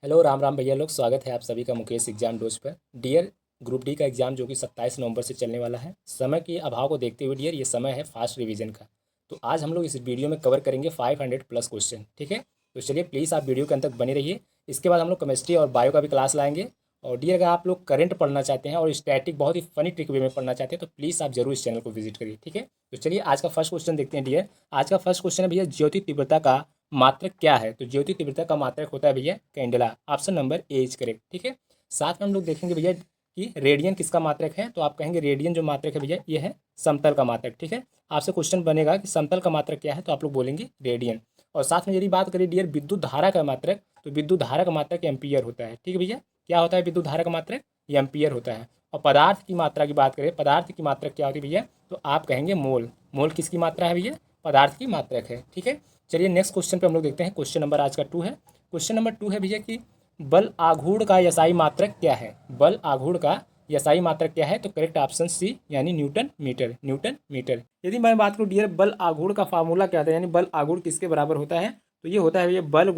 Hello Ram Ram भैया लोग, स्वागत है आप सभी का मुकेश एग्जाम डोज पर। डियर ग्रुप डी का एग्ज़ाम जो कि 27 नवंबर से चलने वाला है। समय के अभाव को देखते हुए डियर ये समय है फास्ट रिवीजन का। तो आज हम लोग इस वीडियो में कवर करेंगे 500 प्लस क्वेश्चन। ठीक है, तो चलिए प्लीज़ आप वीडियो के अंत तक बने रहिए। इसके बाद हम लोग केमिस्ट्री और बायो का भी क्लास लाएंगे। और डियर अगर आप लोग करंट पढ़ना चाहते हैं और स्टैटिक बहुत ही फनी ट्रिक वे में पढ़ना चाहते हैं तो प्लीज़ आप जरूर इस चैनल को विजिट करिए। ठीक है, तो चलिए आज का फर्स्ट क्वेश्चन देखते हैं डियर। आज का फर्स्ट क्वेश्चन है भैया, ज्योति तीव्रता का मात्रक क्या है? तो ज्योति तीव्रता का मात्रक होता है भैया candela. Option number A is correct. ठीक है, साथ में हम लोग देखेंगे भैया कि रेडियन किसका मात्रक है। तो आप कहेंगे रेडियन जो मात्रक है भैया ये है समतल का मात्रक। ठीक है, आपसे क्वेश्चन बनेगा कि समतल का मात्रक क्या है, तो आप लोग बोलेंगे रेडियन। और साथ में यदि बात करें डियर विद्युत धारा का मात्रक, तो विद्युत धारा का मात्रक एम्पियर होता है। ठीक है भैया, क्या होता है विद्युत धारा का मात्रक? एम्पियर होता है। और पदार्थ की मात्रा की बात करें, पदार्थ की मात्रक क्या होती है भैया? तो आप कहेंगे मोल। मोल किसकी मात्रा है भैया? पदार्थ की मात्रक है। ठीक है, चलिए नेक्स्ट क्वेश्चन पे हम लोग देखते हैं। क्वेश्चन नंबर आज का 2 है। क्वेश्चन नंबर 2 है भैया कि बल आघूर्ण का यसाई मात्रक क्या है? बल आघूर्ण का यसाई मात्रक क्या है? तो करेक्ट ऑप्शन सी यानी न्यूटन मीटर। Newton metre. यदि मैं बात करूँ डियर बल आघूर्ण का फार्मूला क्या था, यानी बल आघूर्ण किसके बराबर होता है? तो ये होता है भैया बल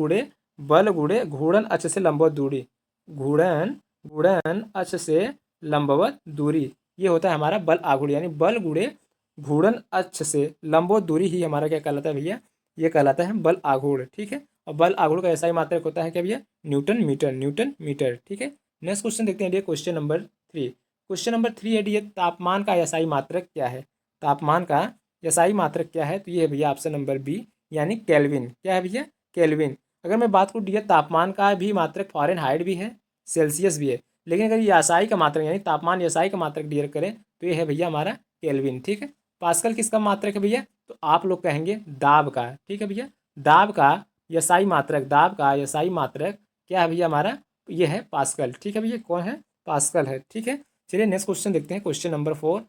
गुणे घूर्णन अक्ष से लंबवत दूरी। घूर्णन घूर्णन अक्ष से लंबवत दूरी, ये होता है हमारा बल आघूर्ण। यानी बल गुणे घूर्णन अक्ष से लंबवत दूरी ही हमारा क्या कहलाता है भैया? ये कहलाता है बल आघूर्ण। ठीक है, और बल आघूर्ण का ऐसा ही मात्रक होता है क्या भैया? Newton metre. Newton metre. ठीक है, नेक्स्ट क्वेश्चन देखते हैं dear. Question number 3। Question number 3 है डियर तापमान का एसआई मात्रक क्या है? तापमान का एसआई मात्रक क्या है? तो ये है भैया ऑप्शन नंबर बी यानी केल्विन। क्या है भैया? केल्विन। अगर मैं बात करूँ डियर तापमान का भी मात्रक फ़ारेनहाइट भी है, सेल्सियस भी है, लेकिन अगर ये एसआई का मात्रक यानी तापमान एसआई का मात्रक डियर करें तो ये है भैया हमारा केल्विन। ठीक है, पास्कल किसका मात्रक है भैया? तो आप लोग कहेंगे दाब का। ठीक है भैया, दाब का यसाई मात्रक, दाब का यसाई मात्रक क्या है भैया हमारा? ये है पास्कल। ठीक है भैया, कौन है? पास्कल है। ठीक है, चलिए नेक्स्ट क्वेश्चन देखते हैं। Question number 4।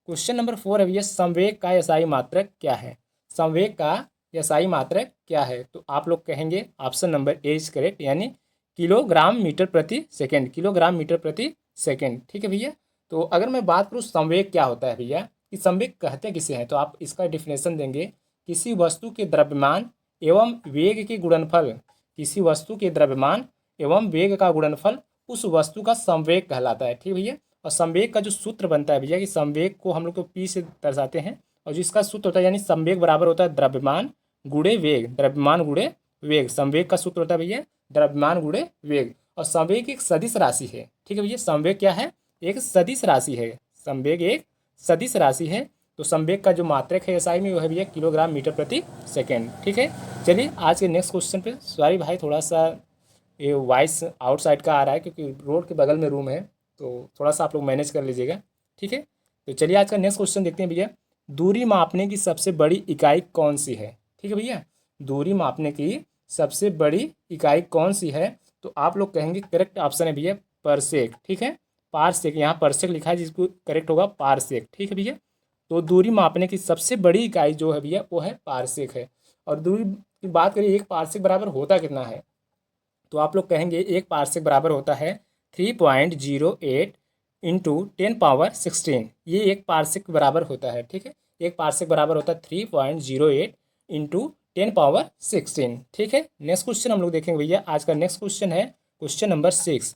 क्वेश्चन नंबर 4 है भैया संवेग का यसाई मात्रक क्या है? संवेग का यसाई मात्रक क्या है? तो आप लोग कहेंगे option number A is correct यानी किलोग्राम मीटर प्रति सेकेंड। किलोग्राम मीटर प्रति सेकेंड। ठीक है भैया, तो अगर मैं बात करूँ संवेग क्या होता है भैया, कि संवेग कहते किसे हैं, तो आप इसका डिफिनेशन देंगे किसी वस्तु के द्रव्यमान एवं वेग के गुणनफल। किसी वस्तु के द्रव्यमान एवं वेग का गुणनफल उस वस्तु का संवेग कहलाता है। ठीक भैया, और संवेग का जो सूत्र बनता है भैया कि संवेग को हम लोग को पी से दर्शाते हैं, और जिसका सूत्र होता है यानी संवेग बराबर होता है द्रव्यमान गुणे वेग। द्रव्यमान गुणे वेग, संवेग का सूत्र होता है भैया द्रव्यमान गुणे वेग। और संवेग एक सदिश राशि है। ठीक है भैया, संवेग क्या है? एक सदिश राशि है। संवेग एक सदिश राशि है। तो संवेग का जो मात्रक है एसआई में वो है भैया किलोग्राम मीटर प्रति सेकेंड। ठीक है, चलिए आज के नेक्स्ट क्वेश्चन पे। सॉरी भाई, थोड़ा सा ये वॉइस आउटसाइड का आ रहा है क्योंकि रोड के बगल में रूम है, तो थोड़ा सा आप लोग मैनेज कर लीजिएगा। ठीक है, तो चलिए आज का नेक्स्ट क्वेश्चन देखते हैं भैया। दूरी मापने की सबसे बड़ी इकाई कौन सी है? ठीक है भैया, दूरी मापने की सबसे बड़ी इकाई कौन सी है? तो आप लोग कहेंगे करेक्ट ऑप्शन है भैया परसेक। ठीक है, पारसेक, यहाँ परसेक लिखा है जिसको करेक्ट होगा पारसेक। ठीक है भैया, तो दूरी मापने की सबसे बड़ी इकाई जो है भैया वो है पारसेक है। और दूरी की बात करिए, एक पारसेक बराबर होता कितना है? तो आप लोग कहेंगे एक पारसेक बराबर होता है 3.08 इंटू 10 पावर 16। ये एक पारसेक बराबर होता है। ठीक है, एक पारसेक बराबर होता है 3.08 इंटू 10 पावर 16। ठीक है, नेक्स्ट क्वेश्चन हम लोग देखेंगे भैया। आज का नेक्स्ट क्वेश्चन है क्वेश्चन नंबर 6।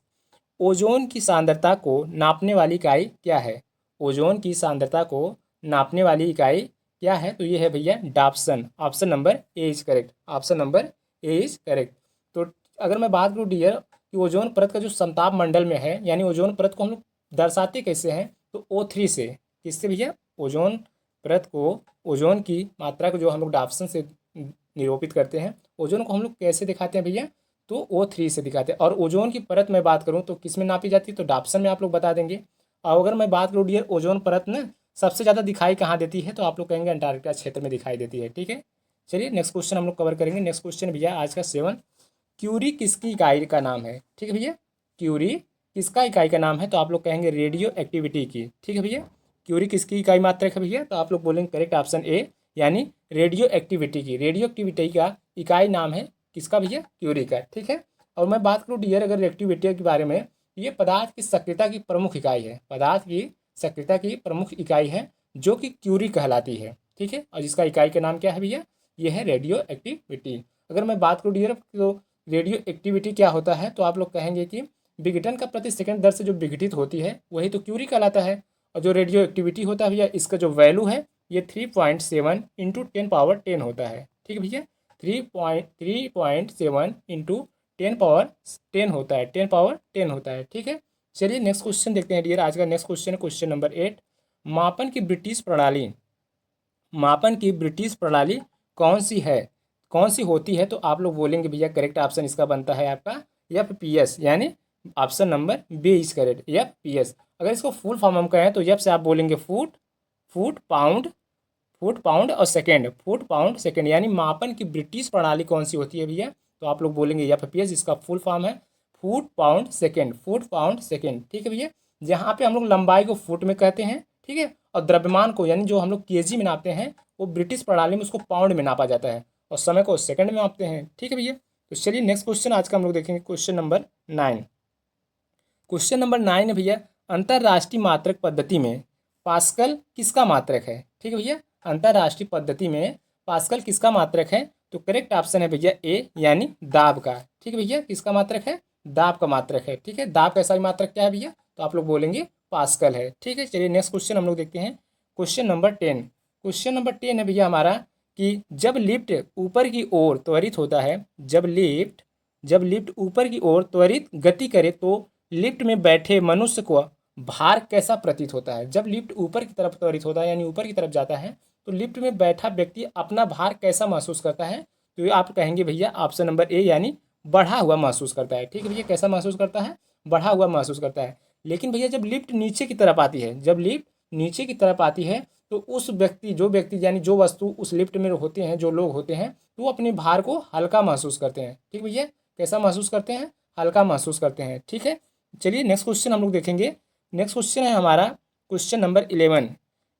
ओजोन की सांद्रता को नापने वाली इकाई क्या है? ओजोन की सांद्रता को नापने वाली इकाई क्या है? तो ये है भैया dapsone. Option number A is correct. Option number A is correct. तो अगर मैं बात करूँ डियर कि ओजोन परत का जो समताप मंडल में है, यानी ओजोन परत को हम लोग दर्शाते कैसे हैं? तो O3 से। किससे भैया? ओजोन परत को, ओजोन की मात्रा को जो हम लोग डाप्सन से निरूपित करते हैं, ओजोन को हम लोग कैसे दिखाते हैं भैया? तो O3 से दिखाते हैं। और ओजोन की परत में बात करूँ तो किस में नापी जाती है? तो डाप्सन में आप लोग बता देंगे। और अगर मैं बात करूँ डियर ओजोन परत ना सबसे ज़्यादा दिखाई कहाँ देती है? तो आप लोग कहेंगे अंटार्कटिका क्षेत्र में दिखाई देती है। ठीक है, चलिए नेक्स्ट क्वेश्चन हम लोग कवर करेंगे। नेक्स्ट क्वेश्चन भैया आज का 7। क्यूरी किसकी इकाई का नाम है? ठीक है भैया, क्यूरी किसका इकाई का नाम है? तो आप लोग कहेंगे रेडियो एक्टिविटी की। ठीक है भैया, क्यूरी किसकी इकाई मात्रक है भैया? तो आप लोग बोलेंगे करेक्ट ऑप्शन ए यानी रेडियो एक्टिविटी की। रेडियो एक्टिविटी का इकाई नाम है किसका भैया? क्यूरी का। ठीक है, और मैं बात करूँ डियर अगर एक्टिविटी के बारे में, ये पदार्थ की सक्रियता की प्रमुख इकाई है। पदार्थ की सक्रियता की प्रमुख इकाई है जो कि क्यूरी कहलाती है। ठीक है, और जिसका इकाई का नाम क्या है भैया? ये है रेडियो एक्टिविटी। अगर मैं बात करूँ डियर तो रेडियो एक्टिविटी क्या होता है, तो आप लोग कहेंगे कि विघटन का प्रति सेकंड दर से जो विघटित होती है वही तो क्यूरी कहलाता है। और जो रेडियो एक्टिविटी होता है भैया, इसका जो वैल्यू है ये 3.7 इंटू 10 पावर 10 होता है। ठीक है भैया, 3.7 इंटू 10 पावर 10 होता है, 10 पावर 10 होता है। ठीक है, चलिए नेक्स्ट क्वेश्चन देखते हैं डियर। आज का नेक्स्ट क्वेश्चन है क्वेश्चन नंबर 8। मापन की ब्रिटिश प्रणाली, मापन की ब्रिटिश प्रणाली कौन सी है, कौन सी होती है, तो आप लोग बोलेंगे भैया करेक्ट ऑप्शन इसका बनता है आपका FPS, यानी option number B is correct, FPS। अगर इसको फुल फॉर्म हम कहें तो एफ से आप बोलेंगे foot, foot pound, foot pound और सेकेंड, फुट पाउंड सेकेंड, यानी मापन की ब्रिटिश प्रणाली कौन सी होती है भैया, तो आप लोग बोलेंगे FPS, इसका फुल फॉर्म है foot pound second, foot pound second. ठीक है भैया, जहाँ पे हम लोग लंबाई को फुट में कहते हैं, ठीक है, और द्रव्यमान को यानी जो हम लोग केजी में नापते हैं वो ब्रिटिश प्रणाली में उसको पाउंड में नापा जाता है, और समय को सेकंड में नापते हैं। ठीक है भैया, तो चलिए नेक्स्ट क्वेश्चन आज का हम लोग देखेंगे क्वेश्चन नंबर 9। क्वेश्चन नंबर 9 है भैया, अंतर्राष्ट्रीय मात्रक पद्धति में पास्कल किसका मात्रक है। ठीक है भैया, अंतर्राष्ट्रीय पद्धति में पास्कल किसका मात्रक है, तो करेक्ट ऑप्शन है भैया ए, यानी दाब का। ठीक है भैया, किसका मात्रक है, दाब का मात्रक है। ठीक है, दाब का सही मात्रक क्या है भैया, तो आप लोग बोलेंगे पास्कल है। ठीक है, चलिए नेक्स्ट क्वेश्चन हम लोग देखते हैं क्वेश्चन नंबर 10। क्वेश्चन नंबर 10 है भैया हमारा कि जब लिफ्ट ऊपर की ओर त्वरित होता है, जब लिफ्ट ऊपर की ओर त्वरित गति करे तो लिफ्ट में बैठे मनुष्य को भार कैसा प्रतीत होता है। जब लिफ्ट ऊपर की तरफ त्वरित होता है यानी ऊपर की तरफ जाता है तो लिफ्ट में बैठा व्यक्ति अपना भार कैसा महसूस करता है, तो ये आप कहेंगे भैया ऑप्शन नंबर ए, यानी बढ़ा हुआ महसूस करता है। ठीक है भैया, कैसा महसूस करता है, बढ़ा हुआ महसूस करता है। लेकिन भैया जब लिफ्ट नीचे की तरफ आती है, जब लिफ्ट नीचे की तरफ आती है तो उस व्यक्ति, जो व्यक्ति यानी जो वस्तु उस लिफ्ट में होते हैं, जो लोग होते हैं, तो वो अपने भार को हल्का महसूस करते हैं। ठीक भैया, कैसा महसूस करते हैं, हल्का महसूस करते हैं। ठीक है, चलिए नेक्स्ट क्वेश्चन हम लोग देखेंगे। नेक्स्ट क्वेश्चन है हमारा क्वेश्चन नंबर 11।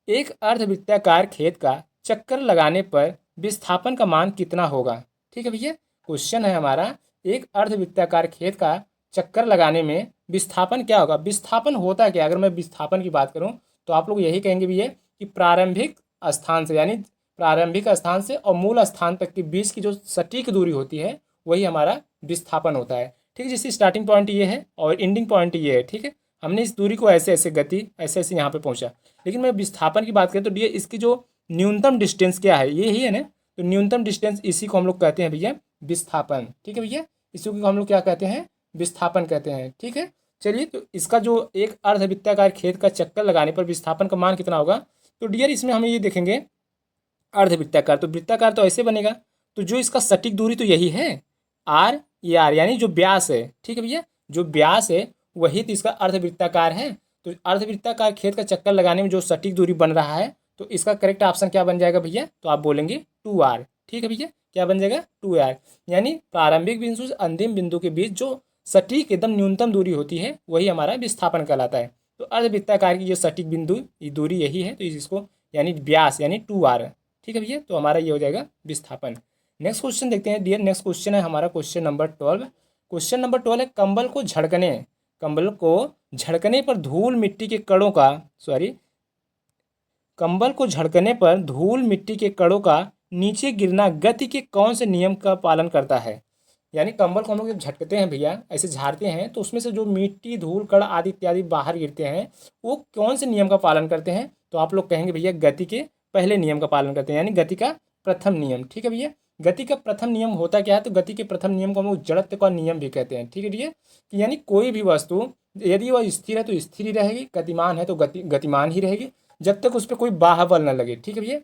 एक अर्धवृत्ताकार खेत का चक्कर लगाने पर विस्थापन का मान कितना होगा। ठीक है भैया, क्वेश्चन है हमारा एक अर्धवृत्ताकार खेत का चक्कर लगाने में विस्थापन क्या होगा। विस्थापन होता क्या, अगर मैं विस्थापन की बात करूं तो आप लोग यही कहेंगे भैया कि प्रारंभिक स्थान से, यानी प्रारंभिक स्थान से और मूल स्थान तक के बीच की जो सटीक दूरी होती है वही हमारा विस्थापन होता है। ठीक है, जैसे स्टार्टिंग पॉइंट ये है और एंडिंग पॉइंट ये है। ठीक है, हमने इस दूरी को ऐसे ऐसे गति ऐसे ऐसे यहाँ पे पहुँचा, लेकिन मैं विस्थापन की बात करें तो ये इसकी जो न्यूनतम डिस्टेंस क्या है, ये ही है ना, तो न्यूनतम डिस्टेंस इसी को हम लोग कहते हैं भैया विस्थापन। ठीक है भैया, इसी को हम लोग क्या कहते हैं, विस्थापन कहते हैं। ठीक है, चलिए तो इसका जो एक अर्धवृत्ताकार खेत का चक्कर लगाने पर विस्थापन का मान कितना होगा, तो डियर इसमें हम ये देखेंगे अर्धवृत्ताकार, तो वृत्ताकार तो ऐसे बनेगा, तो जो इसका सटीक दूरी तो यही है आर, ये आर यानी जो व्यास है। ठीक है भैया, जो व्यास है वही तो इसका अर्धवृत्ताकार है। तो अर्धवृत्ताकार खेत का चक्कर लगाने में जो सटीक दूरी बन रहा है, तो इसका करेक्ट ऑप्शन क्या बन जाएगा भैया, तो आप बोलेंगे 2r। ठीक है भैया, क्या बन जाएगा 2r, यानी प्रारंभिक बिंदु से अंतिम बिंदु के बीच जो सटीक एकदम न्यूनतम दूरी होती है वही हमारा विस्थापन कहलाता है। तो अर्धवृत्ताकार की जो सटीक बिंदु ये दूरी यही है, तो इसको यानी व्यास यानी 2r। ठीक है भैया, तो हमारा ये हो जाएगा विस्थापन। नेक्स्ट क्वेश्चन देखते हैं डियर। नेक्स्ट क्वेश्चन है हमारा क्वेश्चन नंबर 12। क्वेश्चन नंबर 12 है कंबल को झड़कने पर धूल मिट्टी के कणों का कंबल को झड़कने पर धूल मिट्टी के कणों का नीचे गिरना गति के कौन से नियम का पालन करता है। यानी कंबल को हम लोग जब झटकते हैं भैया, ऐसे झाड़ते हैं, तो उसमें से जो मिट्टी धूल कण आदि इत्यादि बाहर गिरते हैं वो कौन से नियम का पालन करते हैं, तो आप लोग कहेंगे भैया गति के पहले नियम का पालन करते हैं, यानी गति का प्रथम नियम। ठीक है भैया, गति का प्रथम नियम होता क्या है, तो गति के प्रथम नियम को हम लोग जड़त्व का नियम भी कहते हैं। ठीक है भैया, कि यानी कोई भी वस्तु यदि वह स्थिर है तो स्थिर ही रहेगी, गतिमान है तो गतिमान ही रहेगी, जब तक उस पर कोई बाह्य बल न लगे। ठीक है भैया,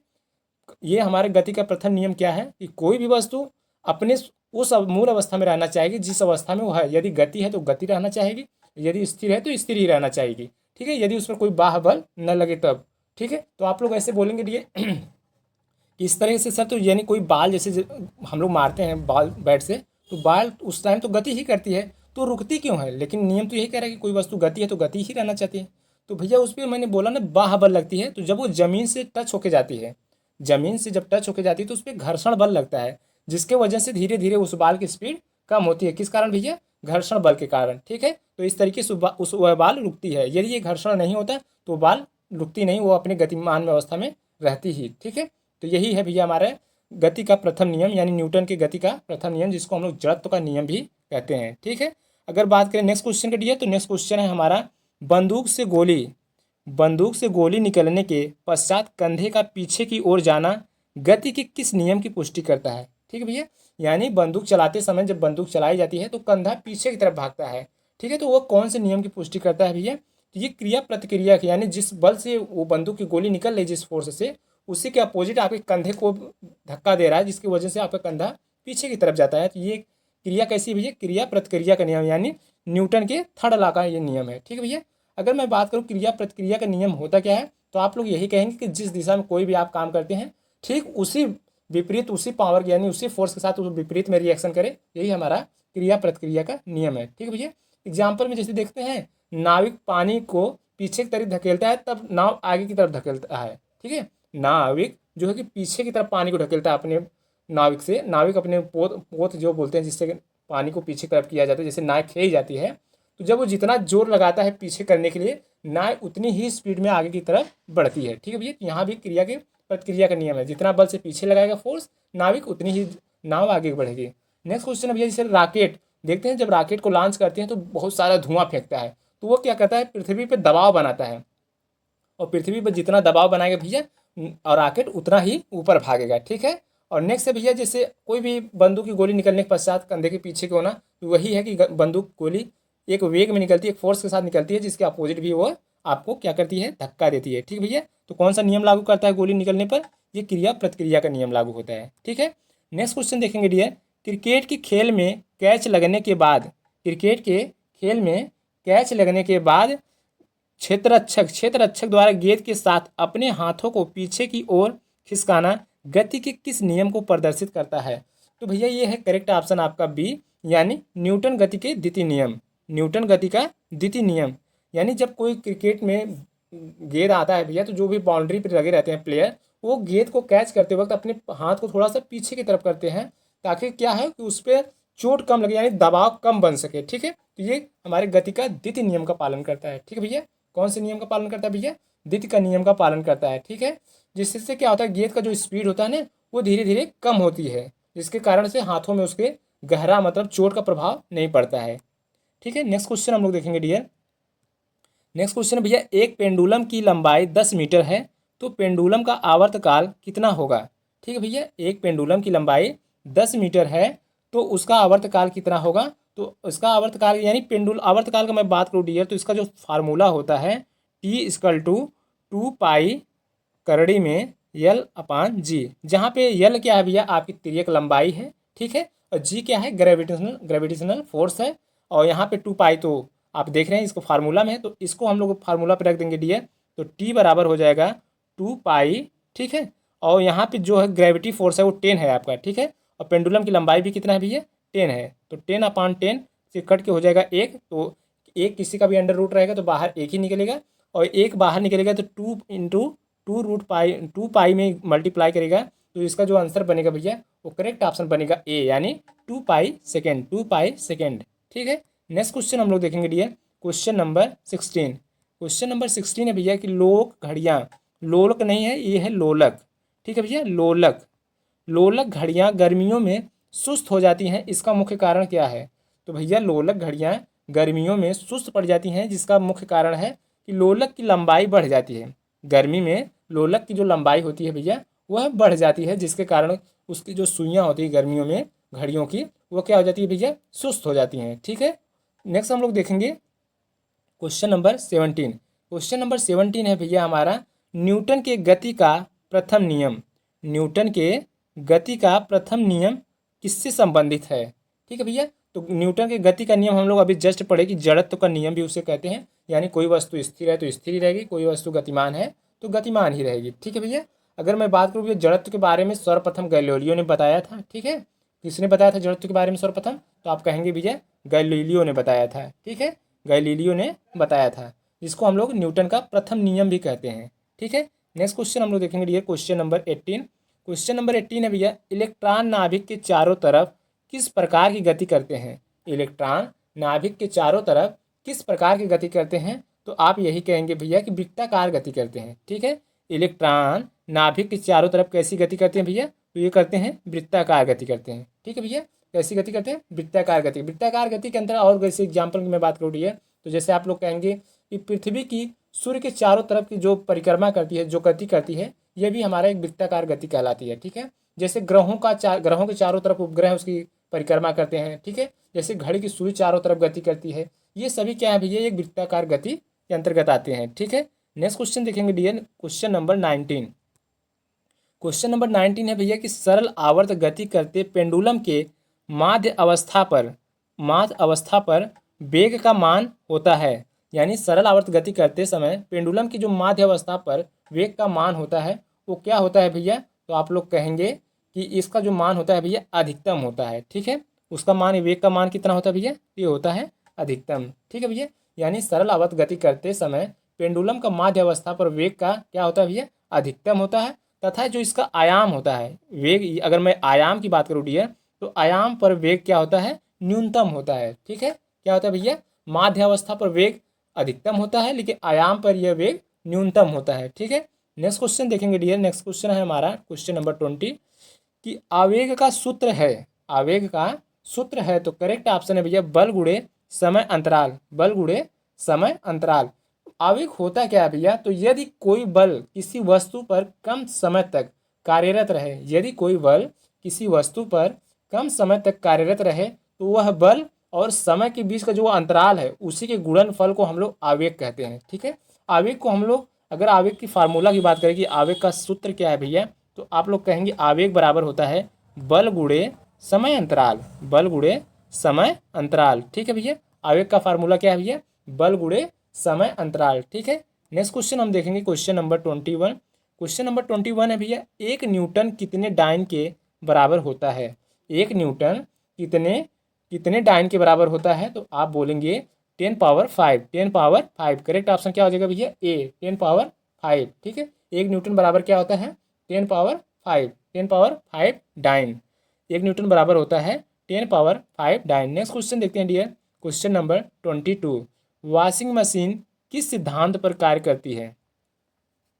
ये हमारे गति का प्रथम नियम क्या है कि कोई भी वस्तु अपने उस मूल अवस्था में रहना चाहेगी जिस अवस्था में वो है। यदि गति है तो गति रहना चाहेगी, यदि स्थिर है तो स्थिर ही रहना चाहेगी। ठीक है, यदि उस पर कोई बाह्य बल न लगे तब। ठीक है, तो आप लोग ऐसे बोलेंगे ये कि इस तरह से सर, तो यानी कोई बाल जैसे हम लोग मारते हैं बाल बैट से, तो बाल उस टाइम तो गति ही करती है, तो रुकती क्यों है, लेकिन नियम तो यही कह रहा है कि कोई वस्तु गति है तो गति ही रहना चाहती है। तो भैया उस पर मैंने बोला ना बाह्य बल लगती है, तो जब वो जमीन से टच होके जाती है, जमीन से जब टच होके जाती है तो उस पर घर्षण बल लगता है, जिसके वजह से धीरे धीरे उस बाल की स्पीड कम होती है। किस कारण भैया, घर्षण बल के कारण। ठीक है, तो इस तरीके से उस वह बाल रुकती है। यदि ये घर्षण नहीं होता तो बाल रुकती नहीं, वो अपने गतिमान अवस्था में रहती ही। ठीक है, तो यही है भैया हमारे गति का प्रथम नियम यानी न्यूटन के गति का प्रथम नियम, जिसको हम लोग जड़त्व का नियम भी कहते हैं। ठीक है, अगर बात करें नेक्स्ट क्वेश्चन का डियर, तो नेक्स्ट क्वेश्चन है हमारा, बंदूक से गोली निकलने के पश्चात कंधे का पीछे की ओर जाना गति के किस नियम की पुष्टि करता है। ठीक है भैया, यानी बंदूक चलाते समय जब बंदूक चलाई जाती है तो कंधा पीछे की तरफ भागता है। ठीक है, तो वो कौन से नियम की पुष्टि करता है भैया, तो ये क्रिया प्रतिक्रिया की, यानी जिस बल से वो बंदूक की गोली निकल रही जिस फोर्स से, उसी के अपोजिट आपके कंधे को धक्का दे रहा है, जिसकी वजह से आपका कंधा पीछे की तरफ जाता है। तो ये क्रिया कैसी है भैया, क्रिया प्रतिक्रिया का नियम, यानी न्यूटन के थर्ड लॉ का ये नियम है। ठीक है भैया, अगर मैं बात करूँ क्रिया प्रतिक्रिया का नियम होता क्या है, तो आप लोग यही कहेंगे कि जिस दिशा में कोई भी आप काम करते हैं, ठीक उसी विपरीत, उसी पावर यानी उसी फोर्स के साथ उस विपरीत में रिएक्शन करे, यही हमारा क्रिया प्रतिक्रिया का नियम है। ठीक है भैया, एग्जाम्पल में जैसे देखते हैं, नाविक पानी को पीछे की तरफ धकेलता है तब नाव आगे की तरफ धकेलता है। ठीक है, नाविक जो है कि पीछे की तरफ पानी को ढकेलता है अपने नाविक अपने पोत जो बोलते हैं, जिससे पानी को पीछे की तरफ किया जाता है, जैसे नाव खेई जाती है, तो जब वो जितना जोर लगाता है पीछे करने के लिए, नाव उतनी ही स्पीड में आगे की तरफ बढ़ती है। ठीक है भैया, यहाँ भी क्रिया के प्रतिक्रिया का नियम है, जितना बल से पीछे लगाएगा फोर्स नाविक, उतनी ही नाव आगे बढ़ेगी। नेक्स्ट क्वेश्चन है भैया, जैसे रॉकेट देखते हैं, जब रॉकेट को लॉन्च करते हैं तो बहुत सारा धुआं फेंकता है, तो वो क्या करता है, पृथ्वी पर दबाव बनाता है, और पृथ्वी पर जितना दबाव बनाएगा भैया और रॉकेट उतना ही ऊपर भागेगा। ठीक है, और नेक्स्ट है भैया, जैसे कोई भी बंदूक की गोली निकलने के पश्चात कंधे के पीछे को होना, तो वही है कि बंदूक गोली एक वेग में निकलती है, एक फोर्स के साथ निकलती है, जिसके अपोजिट भी वो आपको क्या करती है, धक्का देती है। ठीक भैया, तो कौन सा नियम लागू करता है गोली निकलने पर, ये क्रिया प्रतिक्रिया का नियम लागू होता है। ठीक है, नेक्स्ट क्वेश्चन देखेंगे डियर, क्रिकेट के खेल में कैच लगने के बाद क्षेत्ररक्षक द्वारा गेंद के साथ अपने हाथों को पीछे की ओर खिसकाना गति के किस नियम को प्रदर्शित करता है। तो भैया ये है करेक्ट ऑप्शन आपका बी, यानी न्यूटन गति के द्वितीय नियम, न्यूटन गति का द्वितीय नियम। यानी जब कोई क्रिकेट में गेंद आता है भैया, तो जो भी बाउंड्री पर लगे रहते हैं प्लेयर, वो गेंद को कैच करते वक्त अपने हाथ को थोड़ा सा पीछे की तरफ करते हैं, ताकि क्या है कि उस पर चोट कम लगे, यानी दबाव कम बन सके। ठीक है, तो ये हमारे गति का द्वितीय नियम का पालन करता है। ठीक है भैया, कौन से नियम का पालन करता है भैया, द्वितीय का नियम का पालन करता है। ठीक है, जिससे क्या होता है, गेंद का जो स्पीड होता है ना, वो धीरे धीरे कम होती है, जिसके कारण से हाथों में उसके गहरा मतलब चोट का प्रभाव नहीं पड़ता है। ठीक है, नेक्स्ट क्वेश्चन हम लोग देखेंगे डियर, नेक्स्ट क्वेश्चन भैया, एक पेंडुलम की लंबाई 10 मीटर है, तो पेंडुलम का आवर्तकाल कितना होगा। ठीक है भैया, एक पेंडुलम की लंबाई 10 मीटर है, तो उसका आवर्तकाल कितना होगा, तो उसका आवर्तकाल यानी आवर्तकाल का मैं बात करूँ डियर, तो इसका जो फार्मूला होता है T=2 पाई करड़ी में L/G, जहाँ पे L क्या है भैया, आपकी तिर्यक लंबाई है। ठीक है, और G क्या है, ग्रेविटेशनल फोर्स है, और यहाँ पे 2 पाई तो आप देख रहे हैं इसको फार्मूला में है, तो इसको हम लोग फार्मूला पे रख देंगे डियर, तो T बराबर हो जाएगा 2 पाई। ठीक है, और यहाँ पे जो है ग्रेविटी फोर्स है वो 10 है आपका। ठीक है, और पेंडुलम की लंबाई भी कितना है भैया, 10 है, तो 10/10 से कट के हो जाएगा 1, तो एक किसी का भी अंडर रूट रहेगा तो बाहर एक ही निकलेगा, और एक बाहर निकलेगा तो 2 पाई में मल्टीप्लाई करेगा, तो इसका जो आंसर बनेगा भैया वो करेक्ट ऑप्शन बनेगा ए, यानी 2 पाई सेकेंड। ठीक है, नेक्स्ट क्वेश्चन हम लोग देखेंगे डियर, क्वेश्चन नंबर 16 है भैया कि लोक घड़ियाँ, लोलक नहीं है, ये है लोलक। ठीक है भैया, लोलक घड़ियाँ गर्मियों में सुस्त हो जाती हैं, इसका मुख्य कारण क्या है। तो भैया लोलक घड़ियाँ गर्मियों में सुस्त पड़ जाती हैं, जिसका मुख्य कारण है कि लोलक की लंबाई बढ़ जाती है। गर्मी में लोलक की जो लंबाई होती है भैया वह बढ़ जाती है, जिसके कारण उसकी जो सुइयाँ होती है गर्मियों में घड़ियों की, वो क्या हो जाती है भैया, सुस्त हो जाती हैं। ठीक है, नेक्स्ट हम लोग देखेंगे क्वेश्चन नंबर 17 है भैया हमारा, न्यूटन के गति का प्रथम नियम किससे संबंधित है। ठीक है भैया, तो न्यूटन के गति का नियम हम लोग अभी जस्ट पढ़े कि जड़त्व का नियम भी उसे कहते हैं, यानी कोई वस्तु स्थिर है तो स्थिर ही रहेगी, कोई वस्तु गतिमान है तो गतिमान ही रहेगी। ठीक है भैया, अगर मैं बात करूँ भैया जड़त्व के बारे में सर्वप्रथम गैलीलियो ने बताया था। ठीक है, किसने बताया था जड़त्व के बारे में सर्वप्रथम, तो आप कहेंगे भैया गैलीलियो ने बताया था। ठीक है, गैलीलियो ने बताया था, जिसको हम लोग न्यूटन का प्रथम नियम भी कहते हैं। ठीक है, नेक्स्ट क्वेश्चन हम लोग देखेंगे डियर, क्वेश्चन नंबर 18 है भैया, इलेक्ट्रॉन नाभिक के चारों तरफ किस प्रकार की गति करते हैं। इलेक्ट्रॉन नाभिक के चारों तरफ किस प्रकार की गति करते हैं, तो आप यही कहेंगे भैया कि वृत्ताकार गति करते हैं। ठीक है, इलेक्ट्रॉन नाभिक के चारों तरफ कैसी गति करते हैं भैया, तो ये करते हैं वृत्ताकार गति करते हैं। ठीक है भैया, कैसी गति करते हैं? वृत्ताकार गति। वृत्ताकार गति के अंदर और जैसे एग्जाम्पल की मैं बात करूँ डियर, तो जैसे आप लोग कहेंगे कि पृथ्वी की सूर्य के चारों तरफ की जो परिक्रमा करती है, जो गति करती है, ये भी हमारा एक वृत्ताकार गति कहलाती है। ठीक है, जैसे ग्रहों के चारों तरफ उपग्रह उसकी परिक्रमा करते हैं। ठीक है, जैसे घड़ी की सुई चारों तरफ गति करती है, ये सभी क्या है भैया? एक वृत्ताकार गति के अंतर्गत आते हैं। ठीक है, नेक्स्ट क्वेश्चन देखेंगे dear, question number 19। Question number 19 है भैया कि सरल आवर्त गति करते पेंडुलम के माध्य अवस्था पर वेग का मान होता है। यानी सरल आवर्त गति करते समय पेंडुलम की जो माध्य अवस्था पर वेग का मान होता है वो क्या होता है भैया? तो आप लोग कहेंगे कि इसका जो मान होता है भैया अधिकतम होता है। ठीक है, उसका मान, वेग का मान कितना होता है भैया? ये होता है अधिकतम। ठीक है भैया, यानी सरल आवर्त गति करते समय पेंडुलम का माध्य अवस्था पर वेग का क्या होता है भैया? अधिकतम होता है। तथा जो इसका आयाम होता है वेग, अगर मैं आयाम की बात करूँ डियर, तो आयाम पर वेग क्या होता है? न्यूनतम होता है। ठीक है, क्या होता है भैया? माध्य अवस्था पर वेग अधिकतम होता है, लेकिन आयाम पर यह वेग न्यूनतम होता है। ठीक है, नेक्स्ट क्वेश्चन देखेंगे डियर। नेक्स्ट क्वेश्चन है हमारा क्वेश्चन नंबर 20 कि आवेग का सूत्र है, आवेग का सूत्र है, तो करेक्ट ऑप्शन है भैया बल गुणे समय अंतराल। बल गुणे समय अंतराल। आवेग होता क्या है भैया? तो यदि कोई बल किसी वस्तु पर कम समय तक कार्यरत रहे, यदि कोई बल किसी वस्तु पर कम समय तक कार्यरत रहे, तो वह बल और समय के बीच का जो अंतराल है उसी के गुणनफल को हम लोग आवेग कहते हैं। ठीक है, आवेग को हम लोग, अगर आवेग की फार्मूला की बात करें कि आवेग का सूत्र क्या है भैया, तो आप लोग कहेंगे आवेग बराबर होता है बल गुणे समय अंतराल। बल गुणे समय अंतराल। ठीक है भैया, आवेग का फार्मूला क्या है भैया? बल गुणे समय अंतराल। ठीक है, नेक्स्ट क्वेश्चन हम देखेंगे क्वेश्चन नंबर 21। क्वेश्चन नंबर 21 है भैया, एक न्यूटन कितने डाइन के बराबर होता है? एक न्यूटन कितने कितने डाइन के बराबर होता है? तो आप बोलेंगे 10 पावर 5। 10 पावर 5। करेक्ट ऑप्शन क्या हो जाएगा भैया? ए, 10 पावर 5। ठीक है, एक न्यूटन बराबर क्या होता है? 10 पावर 5। 10 power 5 dyne. एक न्यूटन बराबर होता है 10 पावर 5 डाइन। नेक्स्ट क्वेश्चन देखते हैं dear, question number 22। Washing machine किस सिद्धांत पर कार्य करती है?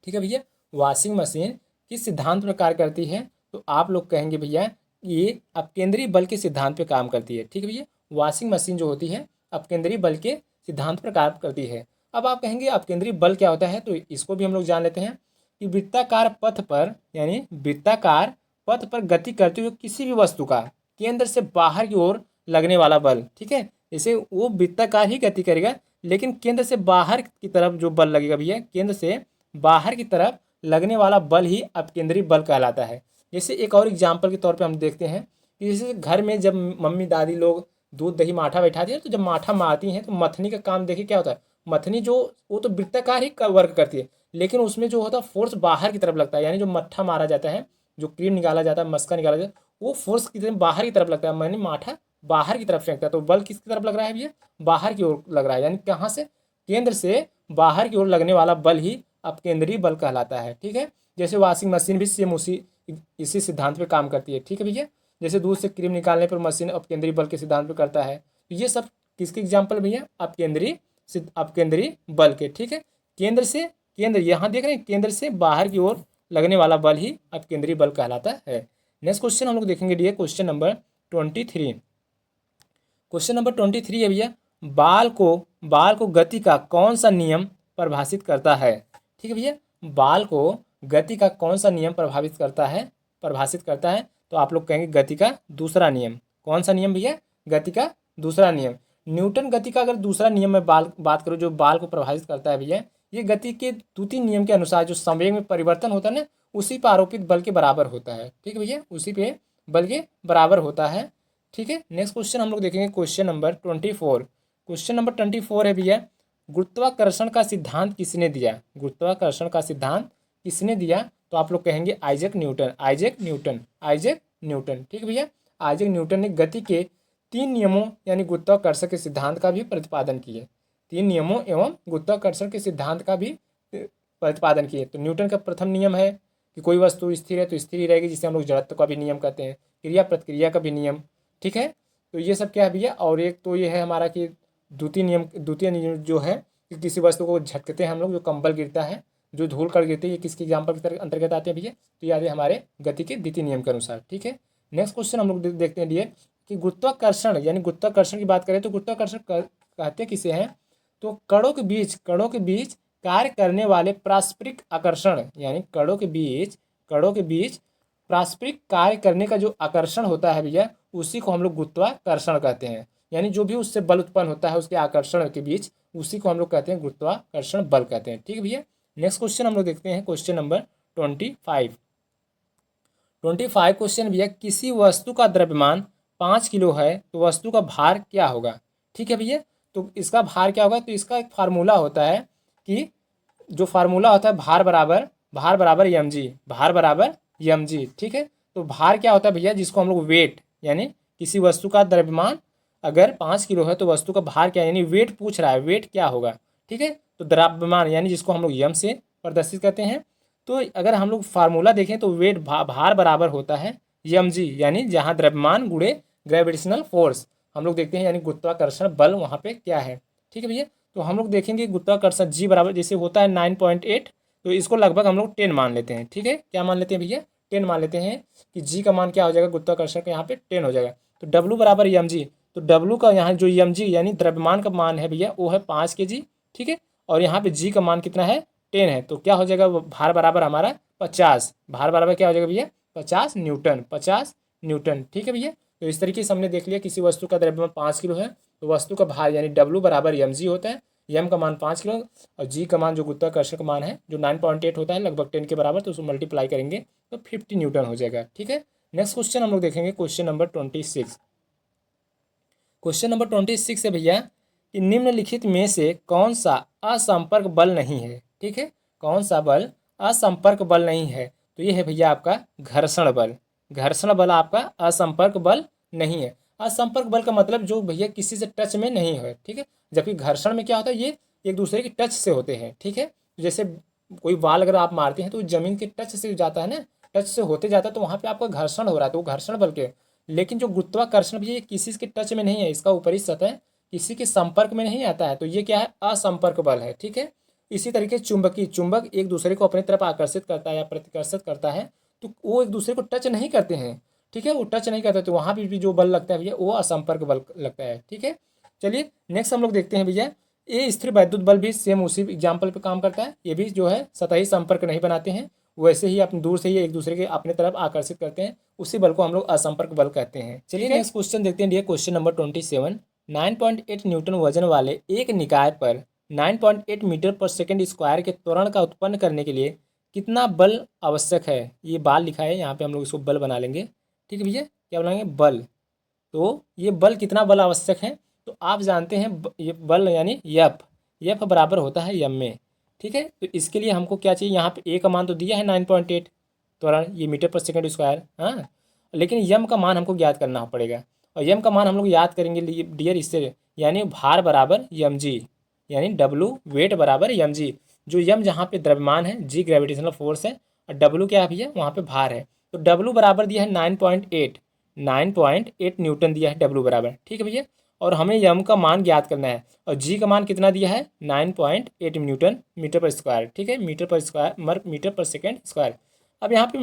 ठीक है भैया, वॉशिंग मशीन किस सिद्धांत पर कार्य करती है? तो आप लोग कहेंगे भैया ये अपकेंद्री बल के सिद्धांत पर काम करती है। ठीक है भैया, वॉशिंग मशीन जो होती है अपकेंद्री बल के सिद्धांत पर कार्य करती है। अब आप कहेंगे अपकेंद्री बल क्या होता है, तो इसको भी हम लोग जान लेते हैं कि वृत्ताकार पथ पर, यानी वृत्ताकार पथ पर गति करते हुए किसी भी वस्तु का केंद्र से बाहर की ओर लगने वाला बल। ठीक है, जैसे वो वृत्ताकार ही गति करेगा, लेकिन केंद्र से बाहर की तरफ जो बल लगेगा भैया, केंद्र से बाहर की तरफ लगने वाला बल ही अपकेंद्री बल कहलाता है। जैसे एक और एग्जाम्पल के तौर पे हम देखते हैं कि जैसे घर में जब मम्मी दादी लोग दूध दही माठा बैठाती है, तो जब माठा मारती हैं तो मथनी का काम देखिए क्या होता है? मथनी जो, वो तो वृत्ताकार ही वर्क करती है, लेकिन उसमें जो होता है फोर्स बाहर की तरफ लगता है। यानी जो मट्ठा मारा जाता है, जो क्रीम निकाला जाता है, मस्का निकाला जाता है, वो फोर्स की तरफ बाहर की तरफ लगता है, यानी माठा बाहर की तरफ फेंकता है। तो बल किसकी तरफ लग रहा है भैया? बाहर की ओर लग रहा है। यानी कहाँ से? केंद्र से बाहर की ओर लगने वाला बल ही अपकेंद्री बल कहलाता है। ठीक है, जैसे वॉशिंग मशीन भी सेम इसी सिद्धांत पे काम करती है। ठीक है भैया, जैसे दूध से क्रीम निकालने पर मशीन अपकेंद्री बल के सिद्धांत पे करता है। तो ये सब किसके एग्जाम्पल भैया? अपकेंद्री बल के। ठीक है, केंद्र यहाँ देख रहे हैं, केंद्र से बाहर की ओर लगने वाला बल ही अपकेंद्री बल कहलाता है। नेक्स्ट क्वेश्चन हम लोग देखेंगे dear, question number 23। Question number 23 है भैया, बाल को गति का कौन सा नियम परिभाषित करता है? ठीक है भैया, बाल को गति का कौन सा नियम परिभाषित करता है? तो आप लोग कहेंगे गति का दूसरा नियम। कौन सा नियम भैया? गति का दूसरा नियम। न्यूटन गति का अगर दूसरा नियम में बात करूँ जो बाल को प्रभावित करता है भैया, ये गति के द्वितीय नियम के अनुसार जो संवेग में परिवर्तन होता है ना, उसी पर आरोपित बल के बराबर होता है। ठीक है भैया, उसी पे बल के बराबर होता है। ठीक है, नेक्स्ट क्वेश्चन हम लोग देखेंगे क्वेश्चन नंबर 24। क्वेश्चन नंबर 24 है भैया, गुरुत्वाकर्षण का सिद्धांत किसने दिया? गुरुत्वाकर्षण का सिद्धांत किसने दिया? तो आप लोग कहेंगे आइजैक न्यूटन। ठीक है भैया, आइजैक न्यूटन ने गति के 3 नियमों यानी गुरुत्वाकर्षण के सिद्धांत का भी प्रतिपादन किए। 3 नियमों एवं गुरुत्वाकर्षण के सिद्धांत का भी प्रतिपादन किए। तो न्यूटन का प्रथम नियम है कि कोई वस्तु स्थिर है तो स्थिर ही रहेगी, जिसे हम लोग जड़त्व का भी नियम कहते हैं, क्रिया प्रतिक्रिया का भी नियम। ठीक है, तो ये सब क्या है भैया? और एक तो ये है हमारा कि द्वितीय नियम जो है कि किसी वस्तु को झटकते हैं हम लोग, जो कंबल गिरता है, जो धूल कण गिरती है ये किसके एग्जाम्पल के अंतर्गत आते हैं भैया? तो याद है हमारे गति के द्वितीय नियम के अनुसार। ठीक है, नेक्स्ट क्वेश्चन हम लोग देखते हैं डियर कि गुरुत्वाकर्षण यानी गुरुत्वाकर्षण की बात करें तो गुरुत्वाकर्षण कहते किसे हैं? तो कणों के बीच कार्य करने वाले पारस्परिक आकर्षण यानी कणों के बीच पारस्परिक कार्य करने का जो आकर्षण होता है भैया उसी को हम लोग गुरुत्वाकर्षण कहते हैं। यानी जो भी उससे बल उत्पन्न होता है उसके आकर्षण के बीच उसी को हम लोग कहते हैं गुरुत्वाकर्षण बल कहते हैं। ठीक है भैया, नेक्स्ट क्वेश्चन हम लोग देखते हैं क्वेश्चन नंबर 25। क्वेश्चन भैया, किसी वस्तु का द्रव्यमान 5 किलो है तो वस्तु का भार क्या होगा? ठीक है भैया, तो इसका भार क्या होगा? तो इसका एक फार्मूला होता है कि जो फार्मूला होता है भार बराबर mg। ठीक है, तो भार क्या होता है भैया? जिसको हम लोग वेट यानी किसी वस्तु का द्रव्यमान अगर 5 किलो है तो वस्तु का भार क्या यानी वेट पूछ रहा है, वेट क्या होगा? ठीक है, तो द्रव्यमान यानी जिसको हम लोग यम से प्रदर्शित करते हैं। तो अगर हम लोग फार्मूला देखें तो वेट भार बराबर होता है mg यानी जहाँ द्रव्यमान गुणे ग्रेविटेशनल फोर्स हम लोग देखते हैं यानी गुरुत्वाकर्षण बल वहाँ पे क्या है। ठीक है भैया, तो हम लोग देखेंगे गुरुत्वाकर्षण जी बराबर जैसे होता है 9.8 तो इसको लगभग हम लोग 10 मान लेते हैं। ठीक है, क्या मान लेते हैं भैया? 10 मान लेते हैं कि जी का मान क्या हो जाएगा? गुरुत्वाकर्षण का यहाँ पे 10 हो जाएगा। तो डब्लू बराबर mg, तो डब्लू का यहाँ जो mg यानी द्रव्यमान का मान है भैया वो है 5 kg। ठीक है, और यहाँ पे जी का मान कितना है? 10 है। तो क्या हो जाएगा? भार बराबर हमारा 50। भार बराबर क्या हो जाएगा भैया? 50 न्यूटन। ठीक है भैया, तो इस तरीके से हमने देख लिया किसी वस्तु का द्रव्यमान 5 किलो है तो वस्तु का भार यानी डब्लू बराबर mg होता है। यम का मान 5 किलो और जी का मान जो गुरुत्वाकर्षण का मान है जो 9.8 होता है लगभग 10 के बराबर, तो उसको मल्टीप्लाई करेंगे तो 50 न्यूटन हो जाएगा। ठीक है, नेक्स्ट क्वेश्चन हम लोग देखेंगे क्वेश्चन नंबर 26। क्वेश्चन नंबर 26 है भैया कि निम्नलिखित में से कौन सा असंपर्क बल नहीं है? ठीक है, कौन सा बल असंपर्क बल नहीं है? तो ये है भैया आपका घर्षण बल आपका असंपर्क बल नहीं है। असंपर्क बल का मतलब जो भैया किसी से टच में नहीं है। ठीक है, जबकि घर्षण में क्या होता है ये एक दूसरे के टच से होते हैं। ठीक है, जैसे कोई वाल अगर आप मारते हैं तो जमीन के टच से जाता है ना, टच से होते जाता है तो वहाँ पे आपका घर्षण हो रहा है तो वो घर्षण बल के। लेकिन जो गुरुत्वाकर्षण भी ये किसी के टच में नहीं है, इसका ऊपरी सतह किसी के संपर्क में नहीं आता है तो ये क्या है? असंपर्क बल है। ठीक है, इसी तरीके चुंबक एक दूसरे को अपनी तरफ आकर्षित करता है या प्रतिकर्षित करता है तो वो एक दूसरे को टच नहीं करते हैं। ठीक है, वो टच नहीं करते तो वहाँ भी जो बल लगता है भैया वो असंपर्क बल लगता है। ठीक है, चलिए नेक्स्ट हम लोग देखते हैं भैया ये स्थिर वैद्युत बल भी सेम उसी एग्जाम्पल पे काम करता है। ये भी जो है सतही संपर्क नहीं बनाते हैं, वैसे ही अपने दूर से ही एक दूसरे के अपने तरफ आकर्षित करते हैं, उसी बल को हम लोग असंपर्क बल कहते हैं। चलिए नेक्स्ट क्वेश्चन देखते हैं डियर क्वेश्चन नंबर 27। 9.8 न्यूटन वजन वाले एक निकाय पर 9.8 मीटर पर सेकेंड स्क्वायर के त्वरण का उत्पन्न करने के लिए कितना बल आवश्यक है? ये बाल लिखा है यहाँ पे, हम लोग इसको बल बना लेंगे। ठीक है भैया, क्या बनाएंगे? बल। तो ये बल कितना बल आवश्यक है? तो आप जानते हैं ये बल यानी यफ बराबर होता है यम में। ठीक है, तो इसके लिए हमको क्या चाहिए? यहाँ पे ए का मान तो दिया है 9.8 त्वरण ये मीटर पर सेकेंड स्क्वायर, हाँ, लेकिन यम का मान हमको ज्ञात करना पड़ेगा और यम का मान हम लोग याद करेंगे डियर इससे यानी भार बराबर mg यानी डब्लू वेट बराबर mg। जो यम जहाँ पे द्रव्यमान है, जी ग्रेविटेशनल फोर्स है और डब्लू क्या है भैया? वहाँ पे भार है। तो डब्लू बराबर दिया है 9.8 न्यूटन दिया है डब्लू बराबर। ठीक है भैया, और हमें यम का मान ज्ञात करना है और जी का मान कितना दिया है? 9.8 न्यूटन मीटर पर स्क्वायर। ठीक है, मीटर पर सेकेंड स्क्वायर। अब यहाँ पे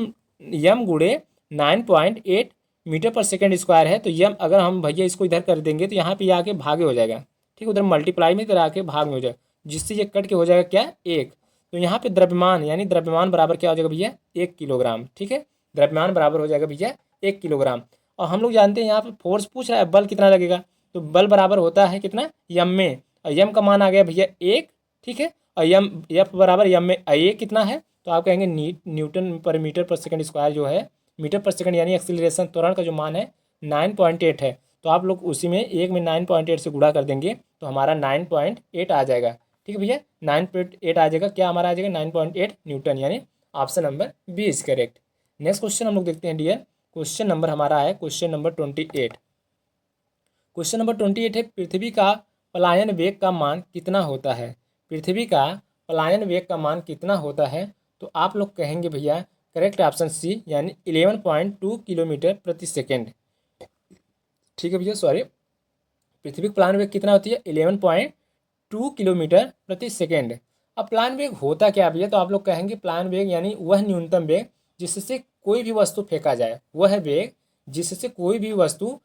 यम गुणे 9.8 मीटर पर सेकेंड स्क्वायर है तो यम अगर हम भैया इसको इधर कर देंगे तो यहाँ पे आके भागे हो जाएगा। ठीक है, उधर मल्टीप्लाई में इधर आके भाग में हो जाएगा जिससे ये कट के हो जाएगा क्या? 1। तो यहाँ पे द्रव्यमान यानी द्रव्यमान बराबर क्या हो जाएगा भैया? 1 किलोग्राम। ठीक है, द्रव्यमान बराबर हो जाएगा भैया 1 किलोग्राम। और हम लोग जानते हैं यहाँ पे फोर्स पूछ रहा है बल कितना लगेगा, तो बल बराबर होता है कितना? यम में, और यम का मान आ गया भैया 1। ठीक है, और एफ बराबर यम में ए कितना है? तो आप कहेंगे न्यूटन पर मीटर पर सेकंड स्क्वायर जो है मीटर पर सेकंड यानी एक्सीलरेशन त्वरण का जो मान है 9.8 है। तो आप लोग उसी में एक में 9.8 से गुणा कर देंगे तो हमारा 9.8 आ जाएगा। ठीक है भैया, 9.8 आ जाएगा, क्या हमारा आ जाएगा? 9.8 न्यूटन यानी option number B is correct. Next question हम लोग देखते हैं डियर, क्वेश्चन नंबर हमारा है क्वेश्चन नंबर 28। क्वेश्चन नंबर 28 है पृथ्वी का पलायन वेग का मान कितना होता है? पृथ्वी का पलायन वेग का मान कितना होता है? तो आप लोग कहेंगे भैया करेक्ट ऑप्शन सी यानी 11.2 किलोमीटर प्रति सेकेंड। ठीक है भैया, सॉरी, पृथ्वी की पलायन वेग कितना होती है? 11.2 किलोमीटर प्रति सेकेंड। अब प्लान वेग होता क्या भैया, तो आप लोग कहेंगे प्लान वेग यानी वह न्यूनतम वेग जिससे कोई भी वस्तु फेंका जाए, वह वेग जिससे कोई भी वस्तु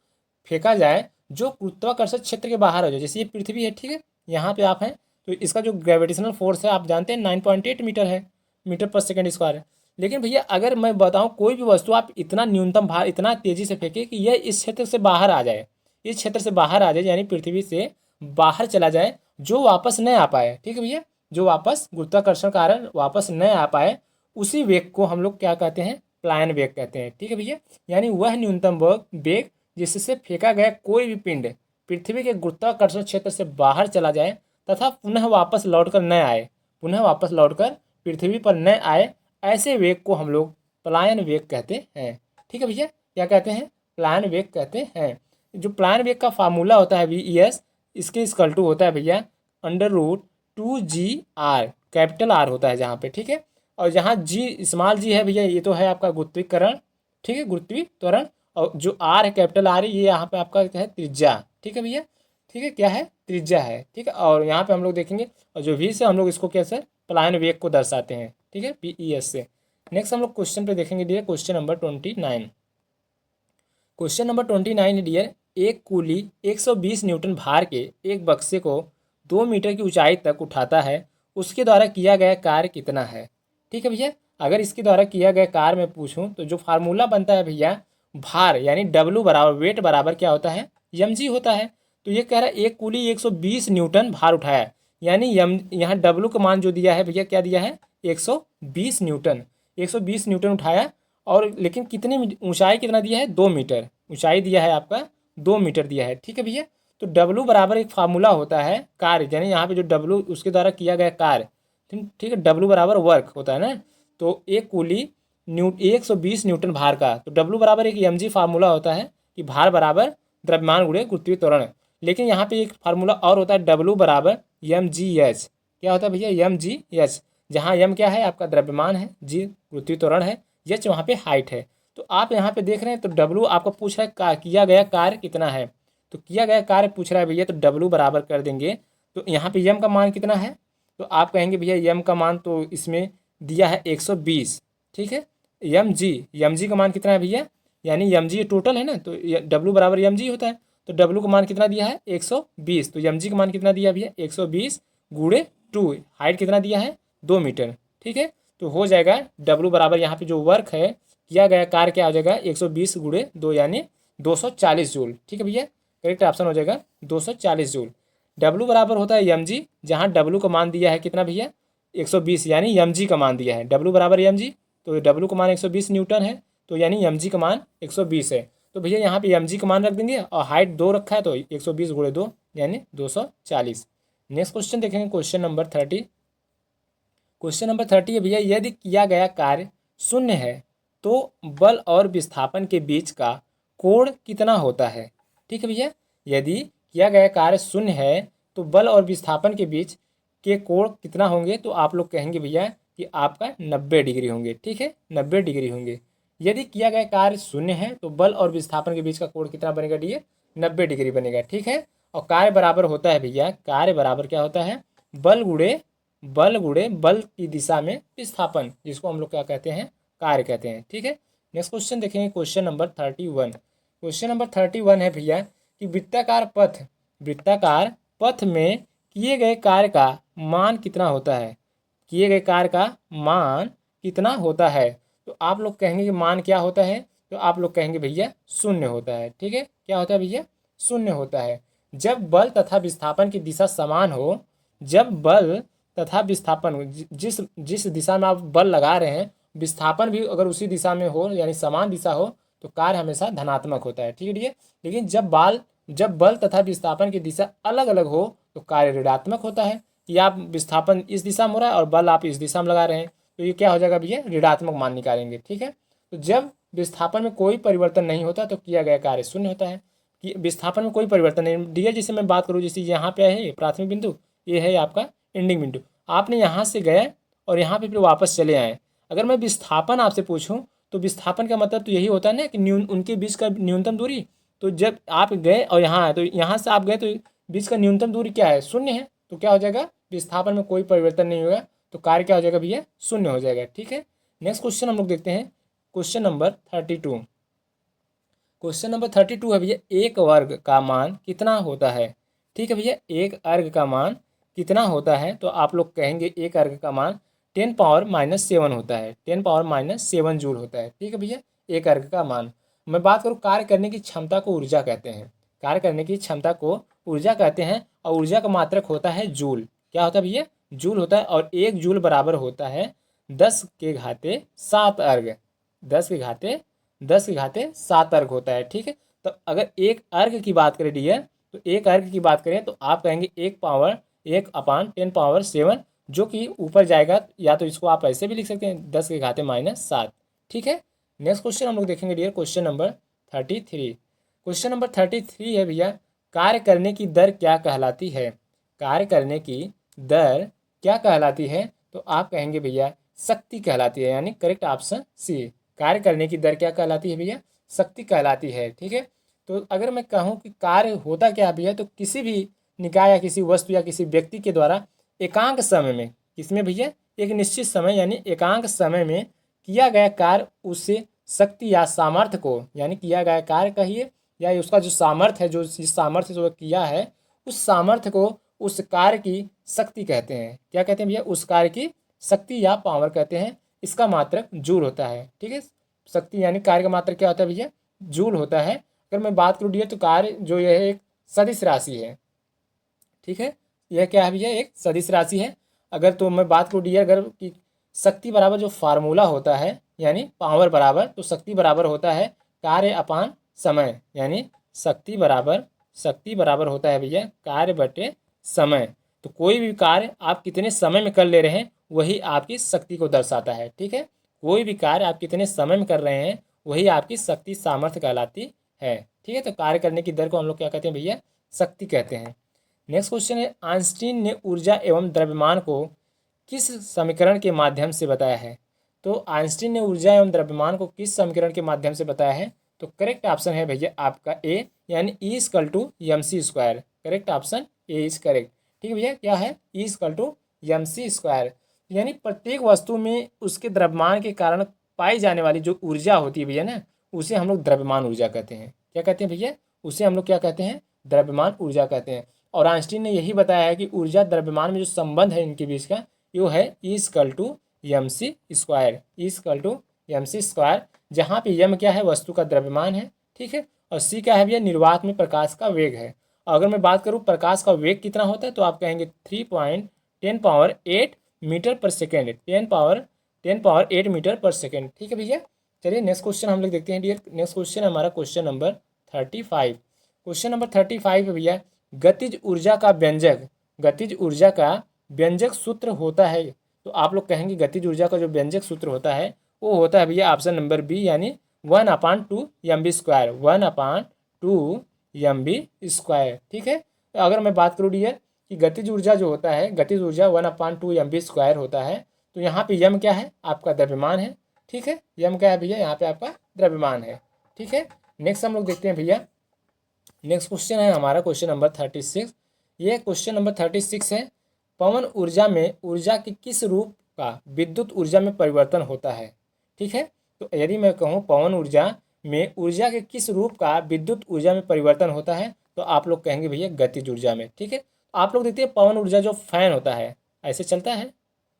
फेंका जाए जो गुरुत्वाकर्षण क्षेत्र के बाहर हो जाए। जैसे ये पृथ्वी है, ठीक है, यहाँ पे आप हैं, तो इसका जो ग्रेविटेशनल फोर्स है आप जानते हैं 9.8 मीटर है, मीटर पर सेकंड स्क्वायर है। लेकिन भैया अगर मैं बताऊँ कोई भी वस्तु आप इतना न्यूनतम भार इतना तेज़ी से फेंके कि यह इस क्षेत्र से बाहर आ जाए, इस क्षेत्र से बाहर आ जाए यानी पृथ्वी से बाहर चला जाए, जो वापस नहीं आ पाए, ठीक है भैया, जो वापस गुरुत्वाकर्षण कारण वापस नहीं आ पाए, उसी वेग को हम लोग क्या कहते हैं, प्लायन वेग कहते हैं, ठीक है भैया। यानी वह न्यूनतम वेग जिससे फेंका गया कोई भी पिंड पृथ्वी के गुरुत्वाकर्षण क्षेत्र से बाहर चला जाए तथा पुनः वापस लौटकर न आए, पुनः वापस लौटकर पृथ्वी पर न आए, ऐसे वेग को हम लोग प्लायन वेग कहते हैं, ठीक है भैया। क्या कहते हैं, प्लायन वेग कहते हैं। जो प्लायन वेग का फार्मूला होता है VES, इसके इक्वल टू होता है भैया √2GR, कैपिटल R होता है जहाँ पे, ठीक है। और जहाँ जी स्मॉल जी है भैया, ये तो है आपका गुरुत्वीकरण, ठीक है, गुरुत्वीकरण। और जो R है कैपिटल R, ये यहाँ पे आपका क्या है, त्रिज्या, ठीक है भैया, ठीक है, क्या है, त्रिज्या है, ठीक है। और यहाँ पे हम लोग देखेंगे, और जो V से हम लोग इसको कैसे प्लायन वेग को दर्शाते हैं, ठीक है, PES से। नेक्स्ट हम लोग क्वेश्चन पे देखेंगे dear, question number 29। Question number 29 dear, एक कूली 120 न्यूटन भार के एक बक्से को 2 मीटर की ऊंचाई तक उठाता है, उसके द्वारा किया गया कार्य कितना है, ठीक है भैया। अगर इसके द्वारा किया गया कार्य मैं पूछूं तो जो फार्मूला बनता है भैया, भार यानी W बराबर वेट बराबर क्या होता है, mg होता है। तो ये कह रहा है एक कूली 120 न्यूटन भार उठाया, यानी यहाँ W का मान जो दिया है भैया, क्या दिया है, 120 न्यूटन, 120 न्यूटन उठाया। और लेकिन कितनी ऊंचाई कितना दिया है, 2 मीटर ऊंचाई दिया है आपका, 2 मीटर दिया है, ठीक है भैया। तो W बराबर एक फार्मूला होता है कार्य, यानी यहाँ पे जो W उसके द्वारा किया गया कार्य, ठीक है, W बराबर वर्क होता है ना। तो एक कूली 120 न्यूटन भार का, तो W बराबर एक mg फार्मूला होता है कि भार बराबर द्रव्यमान गुणे गुरुत्वीय त्वरण। लेकिन यहाँ पे एक फार्मूला और होता है W बराबर mgh, क्या होता है भैया, mgh, जहाँ m क्या है आपका द्रव्यमान है, g गुरुत्वीय त्वरण है, h वहाँ पे हाइट है। तो आप यहाँ पे देख रहे हैं, तो W आपको पूछ रहा है किया गया कार्य कितना है, तो किया गया कार्य पूछ रहा है भैया, तो W बराबर कर देंगे। तो यहाँ पे m का मान कितना है, तो आप कहेंगे भैया m का मान तो इसमें दिया है 120, ठीक है। mg का मान कितना है भैया, यानी mg टोटल है ना, तो W बराबर mg होता है। तो W का मान कितना दिया है, 120, तो mg का मान कितना दिया भैया, 120 गुणे 2, हाइट कितना दिया है, 2 मीटर, ठीक है। तो हो जाएगा W बराबर यहाँ पे जो वर्क है, किया गया कार्य क्या हो जाएगा, 120 गुणे 2 यानी 240 जूल, ठीक है भैया। करेक्ट ऑप्शन हो जाएगा 240 जूल। W बराबर होता है mg, जहाँ W का मान दिया है कितना भैया, 120, यानी mg का मान दिया है, W बराबर mg, तो W का मान 120 न्यूटन है, तो यानी mg का मान 120 है। तो भैया यहाँ पे mg का मान रख देंगे, और हाइट 2 रखा है, तो 120 गुणे 2 यानी 240। नेक्स्ट क्वेश्चन देखेंगे, क्वेश्चन नंबर 30। क्वेश्चन नंबर 30 है भैया, यदि किया गया कार्य शून्य है तो बल और विस्थापन के बीच का कोण कितना होता है, ठीक है भैया। यदि किया गया कार्य शून्य है तो बल और विस्थापन के बीच के कोण कितना होंगे, तो आप लोग कहेंगे भैया कि आपका 90 डिग्री होंगे, ठीक है, 90 डिग्री होंगे। यदि किया गया कार्य शून्य है तो बल और विस्थापन के बीच का कोण कितना बनेगा डी, 90 डिग्री बनेगा, ठीक है। और कार्य बराबर होता है भैया, कार्य बराबर क्या होता है, बल गुणे बल की दिशा में विस्थापन, जिसको हम लोग क्या कहते हैं, कार्य कहते हैं, ठीक है। नेक्स्ट क्वेश्चन देखेंगे, क्वेश्चन नंबर 31। क्वेश्चन नंबर 31 है भैया कि वृत्ताकार पथ में किए गए कार्य का मान कितना होता है, किए गए कार्य का मान कितना होता है। तो आप लोग कहेंगे कि मान क्या होता है, तो आप लोग कहेंगे भैया शून्य होता है, ठीक है। क्या होता है भैया, शून्य होता है। जब बल तथा विस्थापन की दिशा समान हो, जब बल तथा विस्थापन जिस दिशा में आप बल लगा रहे हैं, विस्थापन भी अगर उसी दिशा में हो यानी समान दिशा हो, तो कार्य हमेशा धनात्मक होता है, ठीक है। लेकिन जब बल तथा विस्थापन की दिशा अलग अलग हो तो कार्य ऋणात्मक होता है, कि आप विस्थापन इस दिशा में हो रहा है और बल आप इस दिशा में लगा रहे हैं, तो ये क्या हो जाएगा भैया, ऋणात्मक मान निकालेंगे, ठीक है। तो जब विस्थापन में कोई परिवर्तन नहीं होता तो किया गया कार्य शून्य होता है, कि विस्थापन में कोई परिवर्तन नहीं। डी जैसे मैं बात करूँ, जैसे यहाँ पे है प्राथमिक बिंदु, ये है आपका एंडिंग बिंदु, आपने यहाँ से गए और यहाँ पे फिर वापस चले आए। अगर मैं विस्थापन आपसे पूछूं तो विस्थापन का मतलब तो यही होता है ना कि उनके बीच का न्यूनतम दूरी। तो जब आप गए और यहाँ आए, तो यहाँ से आप गए तो बीच का न्यूनतम दूरी क्या है, शून्य है। तो क्या हो जाएगा, विस्थापन में कोई परिवर्तन नहीं होगा, तो कार्य क्या हो जाएगा भैया, शून्य हो जाएगा। ठीक है, नेक्स्ट क्वेश्चन हम लोग देखते हैं, क्वेश्चन नंबर 32। क्वेश्चन नंबर 32 है भैया, एक वर्ग का मान कितना होता है। ठीक है भैया, एक अर्ग का मान कितना होता है, तो आप लोग कहेंगे एक अर्ग का मान 10⁻⁷ होता है, 10⁻⁷ जूल होता है। ठीक है भैया, एक अर्ग का मान। मैं बात करूँ, कार्य करने की क्षमता को ऊर्जा कहते हैं, कार्य करने की क्षमता को ऊर्जा कहते हैं, और ऊर्जा का मात्रक होता है जूल। क्या होता है भैया, जूल होता है, और एक जूल बराबर होता है 10⁻7 अर्ग, 10⁻7 अर्ग होता है। ठीक है, तो अगर एक अर्ग की बात करें डियर, तो एक अर्ग की बात करें तो आप कहेंगे 1/10⁻7, जो कि ऊपर जाएगा, या तो इसको आप ऐसे भी लिख सकते हैं 10⁻⁷। ठीक है, नेक्स्ट क्वेश्चन हम लोग देखेंगे dear, question number 33। Question number 33 है भैया, कार्य करने की दर क्या कहलाती है। कार्य करने की दर क्या कहलाती है, तो आप कहेंगे भैया शक्ति कहलाती है, यानी करेक्ट ऑप्शन सी। कार्य करने की दर क्या कहलाती है भैया, शक्ति कहलाती है। ठीक है, तो अगर मैं कहूँ कि कार्य होता क्या भैया, तो किसी भी निकाय या किसी वस्तु या किसी व्यक्ति के द्वारा एकांक समय में, किसमें भैया, एक निश्चित समय यानी एकांक समय में किया गया कार्य, उससे शक्ति या सामर्थ्य को, यानी किया गया कार्य कहिए, या उसका जो सामर्थ्य है, जो जिस सामर्थ्य से वो किया है, उस सामर्थ्य को उस कार्य की शक्ति कहते हैं। क्या कहते हैं भैया, उस कार्य की शक्ति या पावर कहते हैं। इसका मात्रक जूल होता है। ठीक है, शक्ति यानी कार्य का मात्रक क्या होता है भैया, जूल होता है। अगर मैं बात करूँ डियर, तो कार्य जो यह एक सदिश राशि है। ठीक है, यह क्या है भैया, एक सदिश राशि है। अगर तो मैं बात करूँ डियर, अगर कि शक्ति बराबर जो फार्मूला होता है, यानी पावर बराबर, तो शक्ति बराबर होता है कार्य अपान समय, यानी शक्ति बराबर होता है भैया कार्य बटे समय। तो कोई भी कार्य आप कितने समय में कर ले रहे हैं, वही आपकी शक्ति को दर्शाता है। ठीक है, कोई भी कार्य आप कितने समय में कर रहे हैं, वही आपकी शक्ति सामर्थ्य कहलाती है। ठीक है, तो कार्य करने की दर को हम लोग क्या कहते हैं भैया, शक्ति कहते हैं। नेक्स्ट क्वेश्चन है, आइंस्टीन ने ऊर्जा एवं द्रव्यमान को किस समीकरण के माध्यम से बताया है। तो आइंस्टीन ने ऊर्जा एवं द्रव्यमान को किस समीकरण के माध्यम से बताया है, तो करेक्ट ऑप्शन है भैया आपका ए, यानी E=mc²। Correct option A is correct. ठीक है भैया, क्या है, E=mc², यानी प्रत्येक वस्तु में उसके द्रव्यमान के कारण पाई जाने वाली जो ऊर्जा होती है भैया ना, उसे हम लोग द्रव्यमान ऊर्जा कहते हैं। क्या कहते हैं भैया, उसे हम लोग क्या कहते हैं, द्रव्यमान ऊर्जा कहते हैं। और आइंस्टीन ने यही बताया है कि ऊर्जा द्रव्यमान में जो संबंध है इनके बीच का, यो है E=mc², जहाँ पे यम क्या है, वस्तु का द्रव्यमान है। ठीक है, और सी क्या है भैया, निर्वात में प्रकाश का वेग है। अगर मैं बात करूँ प्रकाश का वेग कितना होता है, तो आप कहेंगे 3.10⁸ मीटर पर सेकेंड, 10⁸ मीटर पर सेकेंड। ठीक है भैया, चलिए नेक्स्ट क्वेश्चन हम लोग देखते हैं डियर। नेक्स्ट क्वेश्चन है हमारा क्वेश्चन नंबर 35। क्वेश्चन नंबर 35 है भैया, गतिज ऊर्जा का व्यंजक, गतिज ऊर्जा का व्यंजक सूत्र होता है। तो आप लोग कहेंगे गतिज ऊर्जा का जो व्यंजक सूत्र होता है, वो होता है भैया ऑप्शन नंबर बी, यानी 1/2mv², 1/2mv²। ठीक है, तो अगर मैं बात करूँ डियर कि गतिज ऊर्जा जो होता है, गतिज ऊर्जा 1/2mv² होता है, तो यहाँ पे यम क्या है, आपका द्रव्यमान है। ठीक है, यम क्या है भैया, यहाँ पे आपका द्रव्यमान है। ठीक है, नेक्स्ट हम लोग देखते हैं भैया, नेक्स्ट क्वेश्चन है हमारा क्वेश्चन नंबर 36। ये क्वेश्चन नंबर 36 है, पवन ऊर्जा में ऊर्जा के किस रूप का विद्युत ऊर्जा में परिवर्तन होता है। ठीक है, तो यदि मैं कहूँ पवन ऊर्जा में ऊर्जा के किस रूप का विद्युत ऊर्जा में परिवर्तन होता है, तो आप लोग कहेंगे भैया गतिज ऊर्जा में। ठीक है, आप लोग देखते हैं पवन ऊर्जा जो फैन होता है, ऐसे चलता है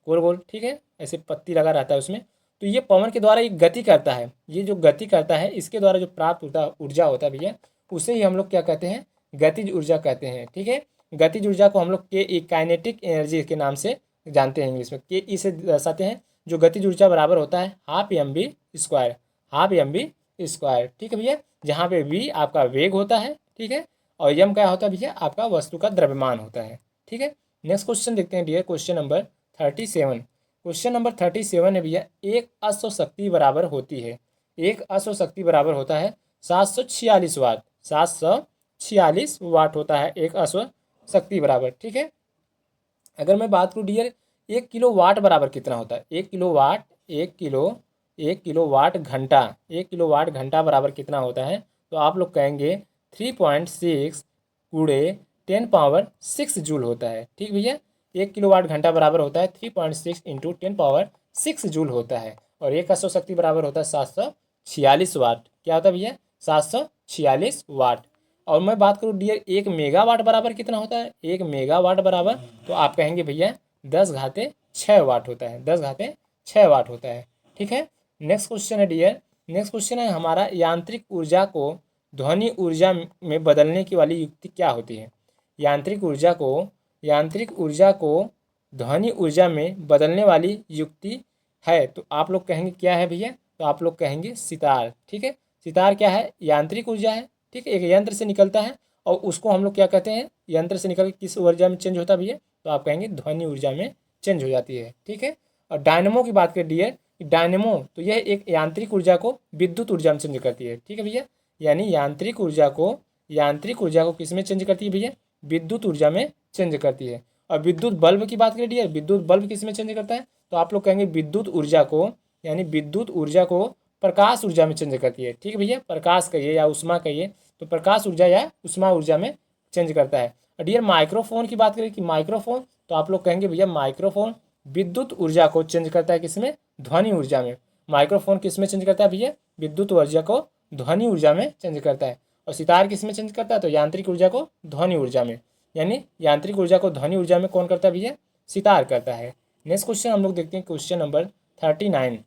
गोल गोल, ठीक है, ऐसे पत्ती लगा रहता है उसमें, तो ये पवन के द्वारा एक गति करता है। ये जो गति करता है, इसके द्वारा जो प्राप्त होता ऊर्जा होता है भैया, उसे ही हम लोग क्या कहते हैं, गतिज ऊर्जा कहते हैं। ठीक है, गतिज ऊर्जा को हम लोग के काइनेटिक एनर्जी के नाम से जानते हैं, इंग्लिश में के ई से दर्शाते हैं। जो गतिज ऊर्जा बराबर होता है 1/2mv², 1/2mv²। ठीक है भैया, जहाँ पे v आपका वेग होता है, ठीक है, और यम क्या होता है भैया, आपका वस्तु का द्रव्यमान होता है। ठीक है, नेक्स्ट क्वेश्चन देखते हैं dear, question number 37। Question number 37 है भैया, एक अश्व शक्ति बराबर होती है, एक अश्व शक्ति बराबर होता है 746 वाट, 746 वाट होता है एक अश्व शक्ति बराबर। ठीक है, अगर मैं बात करूँ डियर 1 किलो वाट बराबर कितना होता है, 1 किलो वाट, 1 किलो वाट घंटा, 1 किलो वाट घंटा बराबर कितना होता है, तो आप लोग कहेंगे 3.6 गुणे 10 पावर 6 जूल होता है। ठीक भैया, 1 किलोवाट घंटा बराबर होता है 3.6 इंटू 10 पावर 6 जूल होता है। और एक अश्व शक्ति बराबर होता है 746 वाट। क्या होता है भैया? 746 वाट। और मैं बात करूँ डियर 1 मेगावाट बराबर कितना होता है? 1 मेगावाट बराबर तो आप कहेंगे भैया 10 घाते 6 वाट होता है। 10 घाते 6 वाट होता है। ठीक है, नेक्स्ट क्वेश्चन है डियर, नेक्स्ट क्वेश्चन है हमारा, यांत्रिक ऊर्जा को ध्वनि ऊर्जा में बदलने की वाली युक्ति क्या होती है? यांत्रिक ऊर्जा को ध्वनि ऊर्जा में बदलने वाली युक्ति है तो आप लोग कहेंगे क्या है भैया? तो आप लोग कहेंगे सितार। ठीक है, सितार क्या है? यांत्रिक ऊर्जा है। ठीक है, एक यंत्र से निकलता है और उसको हम लोग क्या कहते हैं? यंत्र से निकल के किस ऊर्जा में चेंज होता है भैया? तो आप कहेंगे ध्वनि ऊर्जा में चेंज हो जाती है। ठीक है, और डायनेमो की बात करें डियर, डायनेमो तो यह एक यांत्रिक ऊर्जा को विद्युत ऊर्जा में चेंज करती है। ठीक है भैया, यानी यांत्रिक ऊर्जा को किस में चेंज करती है भैया? विद्युत ऊर्जा में चेंज करती है। और विद्युत बल्ब की बात करें डियर, विद्युत बल्ब किस में चेंज करता है? तो आप लोग कहेंगे विद्युत ऊर्जा को प्रकाश ऊर्जा में चेंज करती है। ठीक है भैया, प्रकाश कहिए या उष्मा कहिए, तो प्रकाश ऊर्जा या उष्मा ऊर्जा में चेंज करता है। और डियर माइक्रोफोन की बात करें कि माइक्रोफोन, तो आप लोग कहेंगे भैया माइक्रोफोन विद्युत ऊर्जा को चेंज करता है किसमें? ध्वनि ऊर्जा में। माइक्रोफोन किस में चेंज करता है भैया? विद्युत ऊर्जा को ध्वनि ऊर्जा में चेंज करता है। और सितार किस में चेंज करता है? तो यांत्रिक ऊर्जा को ध्वनि ऊर्जा में। यानी यांत्रिक ऊर्जा को ध्वनि ऊर्जा में कौन करता है भैया? सितार करता है। नेक्स्ट क्वेश्चन हम लोग देखते हैं, question number 39।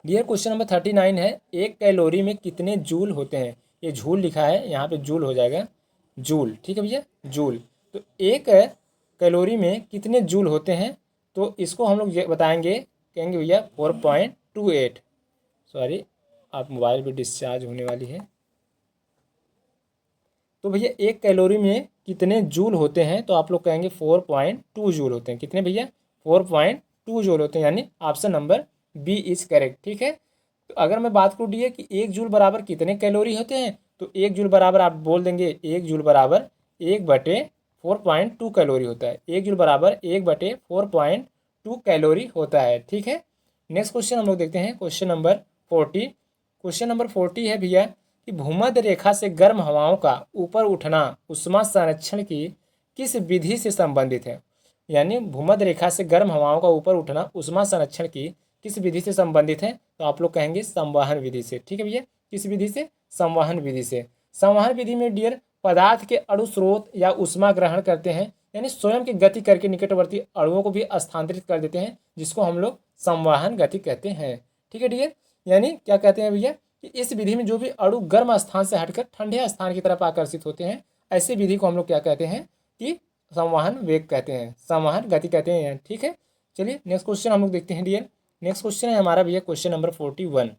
Dear question number 39 है, 1 कैलोरी में कितने जूल होते हैं? ये जूल लिखा है, यहाँ पे जूल हो जाएगा, जूल। ठीक है भैया, जूल। तो 1 कैलोरी में कितने जूल होते हैं? तो इसको हम लोग बताएंगे, कहेंगे भैया 4.28। सॉरी, आप मोबाइल भी डिस्चार्ज होने वाली है। तो भैया 1 कैलोरी में कितने जूल होते हैं? तो आप लोग कहेंगे 4.2 जूल होते हैं। कितने भैया? 4.2 जूल होते हैं, यानी option number B is correct. ठीक है, तो अगर मैं बात करूँ डी कि 1 जूल बराबर कितने कैलोरी होते हैं, तो 1 जूल बराबर आप बोल देंगे 1 जूल बराबर 1/4.2 कैलोरी होता है। 1 जूल बराबर 1/4.2 कैलोरी होता है। ठीक है, नेक्स्ट क्वेश्चन हम लोग देखते हैं, क्वेश्चन नंबर 40। क्वेश्चन नंबर 40 है भैया कि भूमध्य रेखा से गर्म हवाओं का ऊपर उठना उष्मा संरक्षण की किस विधि से संबंधित है? यानी भूमध्य रेखा से गर्म हवाओं का ऊपर उठना उष्मा संरक्षण की किस विधि से संबंधित है? तो आप लोग कहेंगे संवहन विधि से। ठीक है भैया, किस विधि से? संवहन विधि से। संवहन विधि में डियर पदार्थ के अणु स्रोत या उष्मा ग्रहण करते हैं, यानी स्वयं की गति करके निकटवर्ती अणुओं को भी स्थानांतरित कर देते हैं, जिसको हम लोग संवहन गति कहते हैं। ठीक है डियर, यानी क्या कहते हैं भैया कि इस विधि में जो भी अणु गर्म स्थान से हटकर ठंडे स्थान की तरफ आकर्षित होते हैं, ऐसे विधि को हम लोग क्या कहते हैं? कि संवहन वेग कहते हैं, संवहन गति कहते हैं। ठीक है, चलिए नेक्स्ट क्वेश्चन हम लोग देखते हैं डियर। नेक्स्ट क्वेश्चन है हमारा भैया क्वेश्चन नंबर 41।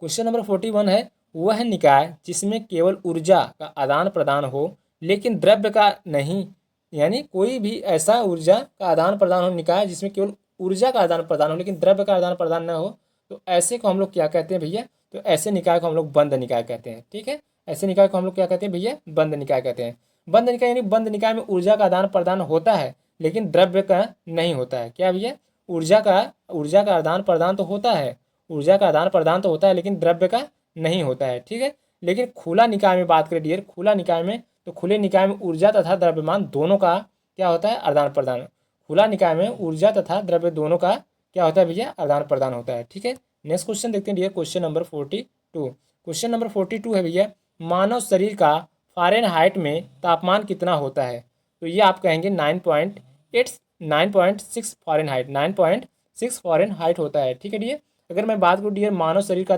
क्वेश्चन नंबर 41 है, वह निकाय जिसमें केवल ऊर्जा का आदान प्रदान हो लेकिन द्रव्य का नहीं, यानी कोई भी ऐसा ऊर्जा का आदान प्रदान हो, निकाय जिसमें केवल ऊर्जा का आदान प्रदान हो लेकिन द्रव्य का आदान प्रदान न हो, तो ऐसे को हम लोग क्या कहते हैं भैया? तो ऐसे निकाय को हम लोग बंद निकाय कहते हैं। ठीक है, ऐसे निकाय को हम लोग क्या कहते हैं भैया? बंद निकाय कहते हैं। बंद निकाय यानी बंद निकाय में ऊर्जा का आदान प्रदान होता है लेकिन द्रव्य का नहीं होता है। क्या भैया? ऊर्जा का आदान प्रदान तो होता है, ऊर्जा का आदान प्रदान तो होता है लेकिन द्रव्य का नहीं होता है। ठीक है, लेकिन खुला निकाय में बात करें डियर, खुला निकाय में, तो खुले निकाय में ऊर्जा तथा द्रव्यमान दोनों का क्या होता है? आदान प्रदान। खुला निकाय में ऊर्जा तथा द्रव्य दोनों का क्या होता है भैया? आदान प्रदान होता है। ठीक है, नेक्स्ट क्वेश्चन देखते हैं dear, question number 42। Question number 42 है भैया, मानव शरीर का फ़ारेनहाइट में तापमान कितना होता है? तो ये आप कहेंगे 9.6 फ़ारेनहाइट, 9.6 फ़ारेनहाइट होता है। ठीक है डियर, अगर मैं बात करूँ डियर मानव शरीर का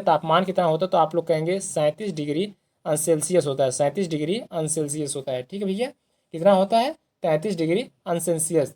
तापमान कितना होता है, तो आप लोग कहेंगे 37 डिग्री सेल्सियस होता है, 37 डिग्री सेल्सियस होता है। ठीक है भैया, कितना होता है? 33 डिग्री सेल्सियस।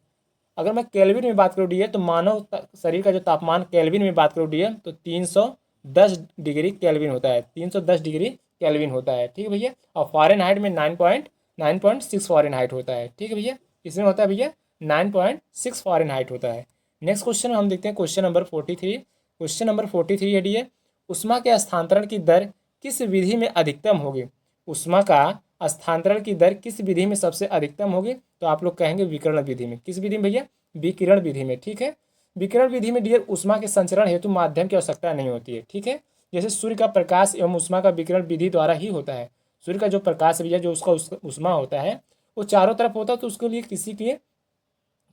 अगर मैं केल्विन में बात करूँ डियर, तो मानव शरीर का जो तापमान केल्विन में बात करूँ डियर, तो 310 डिग्री केल्विन होता है, 310 डिग्री केल्विन होता है। ठीक है भैया, और फ़ारेनहाइट में 9.6 फ़ारेनहाइट होता है। ठीक है भैया, इसमें होता है भैया 9.6 फ़ारेनहाइट होता है। नेक्स्ट क्वेश्चन हम देखते हैं, क्वेश्चन नंबर 43। क्वेश्चन नंबर 43 है डियर, उष्मा के स्थानांतरण की दर किस विधि में अधिकतम होगी? उष्मा का स्थानांतरण की दर किस विधि में सबसे अधिकतम होगी? तो आप लोग कहेंगे विकिरण विधि में। किस विधि में भैया? विकिरण विधि में। ठीक है, विकिरण विधि में डियर उष्मा के संचरण हेतु माध्यम की आवश्यकता नहीं होती है। ठीक है, जैसे सूर्य का प्रकाश एवं उष्मा का विकिरण विधि द्वारा ही होता है। सूर्य का जो प्रकाश भैया जो उसका उष्मा होता है वो चारों तरफ होता है, तो उसके लिए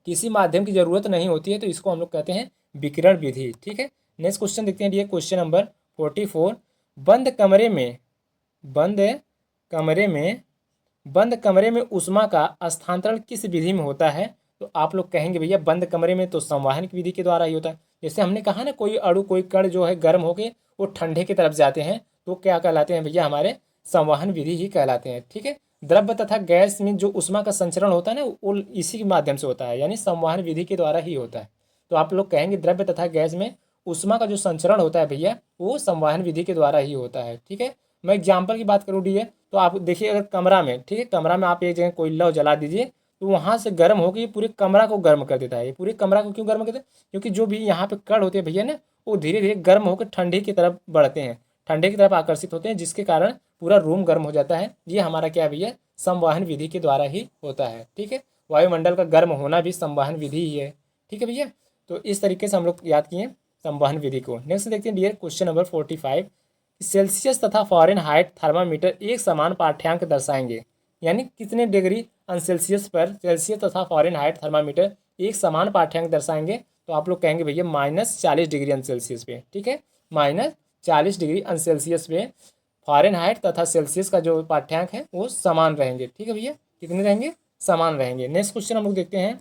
किसी माध्यम की जरूरत नहीं होती है, तो इसको हम लोग कहते हैं विकिरण विधि। ठीक है, नेक्स्ट क्वेश्चन देखते हैं डियर, क्वेश्चन नंबर 44। बंद कमरे में बंद कमरे में बंद कमरे में ऊष्मा का स्थानांतरण किस विधि में होता है? तो आप लोग कहेंगे भैया बंद कमरे में तो संवहन की विधि के द्वारा ही होता है। जैसे हमने कहा ना, कोई अणु कोई कण जो है गर्म होके वो ठंडे की तरफ जाते हैं, तो क्या कहलाते हैं भैया? हमारे संवहन विधि ही कहलाते हैं। ठीक है, द्रव्य तथा गैस में जो ऊष्मा का संचरण होता है ना, वो इसी के माध्यम से होता है, यानी संवहन विधि के द्वारा ही होता है। तो आप लोग कहेंगे द्रव्य तथा गैस में ऊष्मा का जो संचरण होता है भैया वो संवहन विधि के द्वारा ही होता है। ठीक है, मैं एग्जाम्पल की बात करूँ डी, तो आप देखिए अगर कमरा में, ठीक है, कमरा में आप एक जगह कोयला जला दीजिए तो वहाँ से गर्म होकर ये पूरे कमरा को गर्म कर देता है। ये पूरे कमरा को क्यों गर्म करता है? क्योंकि जो भी यहाँ पे कण होते हैं भैया ना, वो धीरे धीरे गर्म होकर ठंडे की तरफ बढ़ते हैं, ठंडे की तरफ आकर्षित होते हैं, जिसके कारण पूरा रूम गर्म हो जाता है। ये हमारा क्या भैया? संवहन विधि के द्वारा ही होता है। ठीक है, वायुमंडल का गर्म होना भी संवहन विधि ही है। ठीक है भैया, तो इस तरीके से हम लोग याद किए संवहन विधि को। नेक्स्ट देखते हैं डियर, क्वेश्चन नंबर 45। सेल्सियस तथा फ़ारेनहाइट थर्मामीटर एक समान पाठ्यांक दर्शाएंगे, यानी कितने डिग्री सेल्सियस पर सेल्सियस तथा फ़ारेनहाइट थर्मामीटर एक समान पाठ्यांक दर्शाएंगे? तो आप लोग कहेंगे भैया -40 डिग्री सेल्सियस पे। ठीक है, -40 डिग्री सेल्सियस पे फ़ारेनहाइट तथा सेल्सियस का जो पाठ्यांक है वो समान रहेंगे। ठीक है भैया, कितने रहेंगे? समान रहेंगे। नेक्स्ट क्वेश्चन हम लोग देखते हैं,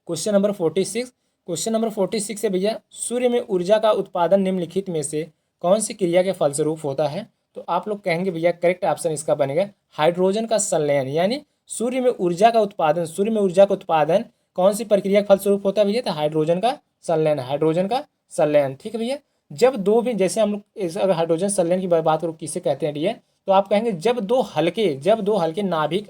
क्वेश्चन नंबर 46। क्वेश्चन नंबर 46 है भैया, सूर्य में ऊर्जा का उत्पादन निम्नलिखित में से कौन सी क्रिया के फलस्वरूप होता है? तो आप लोग कहेंगे भैया करेक्ट ऑप्शन इसका बनेगा हाइड्रोजन का संलयन। यानी सूर्य में ऊर्जा का उत्पादन कौन सी प्रक्रिया के फलस्वरूप होता है भैया? तो हाइड्रोजन का संलयन। ठीक है भैया, जब दो भी, जैसे हम लोग अगर हाइड्रोजन संलयन की बात करो किसे कहते हैं डियर, तो आप कहेंगे जब दो हल्के नाभिक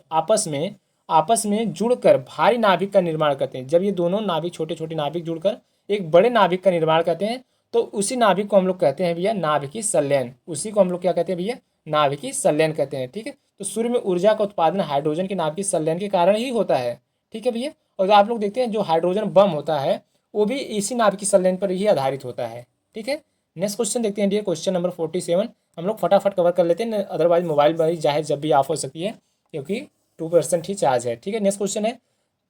आपस में जुड़कर भारी नाभिक का निर्माण करते हैं। जब ये दोनों नाभिक, छोटे छोटे नाभिक जुड़कर एक बड़े नाभिक का निर्माण करते हैं, तो उसी नाभिक को हम लोग कहते हैं भैया नाभिकीय संलयन। उसी को हम लोग क्या कहते हैं भैया? नाभिकीय संलयन कहते हैं। ठीक है, तो सूर्य में ऊर्जा का उत्पादन हाइड्रोजन के नाभिकीय संलयन के कारण ही होता है। ठीक है भैया, और आप लोग देखते हैं जो हाइड्रोजन बम होता है वो भी इसी नाभिकीय संलयन पर ही आधारित होता है। ठीक है, नेक्स्ट क्वेश्चन देखते हैं डियर, क्वेश्चन नंबर 47। हम लोग फटाफट कवर कर लेते हैं, अदरवाइज मोबाइल पर चाहे जब भी ऑफ हो सकती है, क्योंकि 2% ही चार्ज है। ठीक है, नेक्स्ट क्वेश्चन है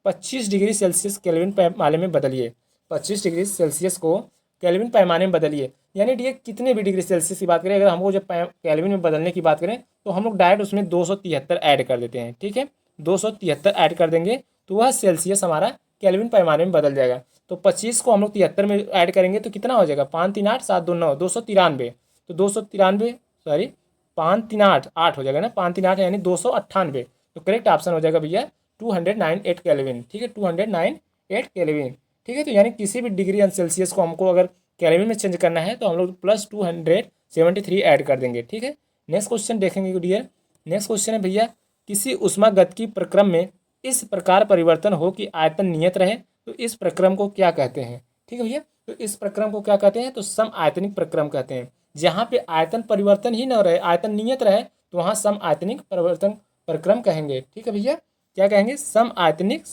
25 डिग्री सेल्सियस केल्विन पैमाने में बदलिए। 25 डिग्री सेल्सियस को केल्विन पैमाने में बदलिए, यानी डी कितने भी डिग्री सेल्सियस की बात करें, अगर हमको जब केल्विन में बदलने की बात करें तो हम लोग डायरेक्ट उसमें 273 ऐड कर देते हैं। ठीक है, 273 ऐड कर देंगे तो वह सेल्सियस हमारा केल्विन पैमाने में बदल जाएगा। तो 25 को हम लोग 73 में ऐड करेंगे तो कितना हो जाएगा? 5 3 8 7 2 9, 293। तो 293 सॉरी 5 3 8 8 हो जाएगा ना, 5 3 8 यानी 298। तो करेक्ट ऑप्शन हो जाएगा भैया 298 केल्विन। ठीक है, 298 केल्विन। ठीक है, तो यानी किसी भी डिग्री सेल्सियस को हमको अगर केल्विन में चेंज करना है तो हम लोग प्लस 273 ऐड कर देंगे। ठीक है, नेक्स्ट क्वेश्चन देखेंगे डियर। नेक्स्ट क्वेश्चन है भैया, किसी ऊष्मागतिकी प्रक्रम में इस प्रकार परिवर्तन हो कि आयतन नियत रहे, तो इस प्रक्रम को क्या कहते हैं? ठीक है भैया, तो इस प्रक्रम को क्या कहते हैं? तो सम आयतनिक प्रक्रम कहते हैं। जहाँ पे आयतन परिवर्तन ही न रहे, आयतन नियत रहे, तो वहाँ सम आयतनिक परिवर्तन प्रक्रम कहेंगे। ठीक है भैया, क्या कहेंगे? सम आयतनिक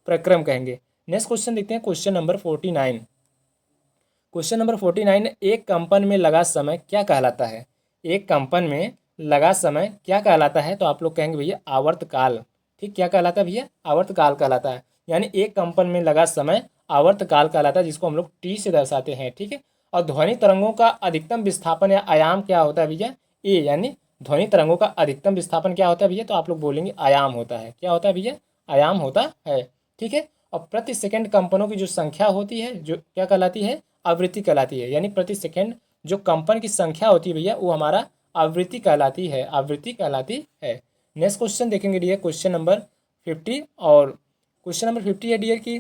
प्रक्रम कहेंगे। नेक्स्ट क्वेश्चन देखते हैं, क्वेश्चन नंबर 49। क्वेश्चन नंबर 49, एक कंपन में लगा समय क्या कहलाता है? एक कंपन में लगा समय क्या कहलाता है? तो आप लोग कहेंगे भैया आवर्तकाल। ठीक, क्या कहलाता है भैया? आवर्तकाल कहलाता है। यानी एक कंपन में लगा समय आवर्तकाल कहलाता है, जिसको हम लोग टी से दर्शाते हैं। ठीक है, और ध्वनि तरंगों का अधिकतम विस्थापन या आयाम क्या होता है भैया? ए, यानी ध्वनि तरंगों का अधिकतम विस्थापन क्या होता है भैया? तो आप लोग बोलेंगे आयाम होता है। क्या होता है भैया? आयाम होता है। ठीक है, और प्रति सेकंड कंपनों की जो संख्या होती है जो क्या कहलाती है? आवृत्ति कहलाती है। यानी प्रति सेकंड जो कंपन की संख्या होती है भैया वो हमारा आवृत्ति कहलाती है। नेक्स्ट क्वेश्चन देखेंगे डियर, क्वेश्चन नंबर 50। और क्वेश्चन नंबर 50 है डियर की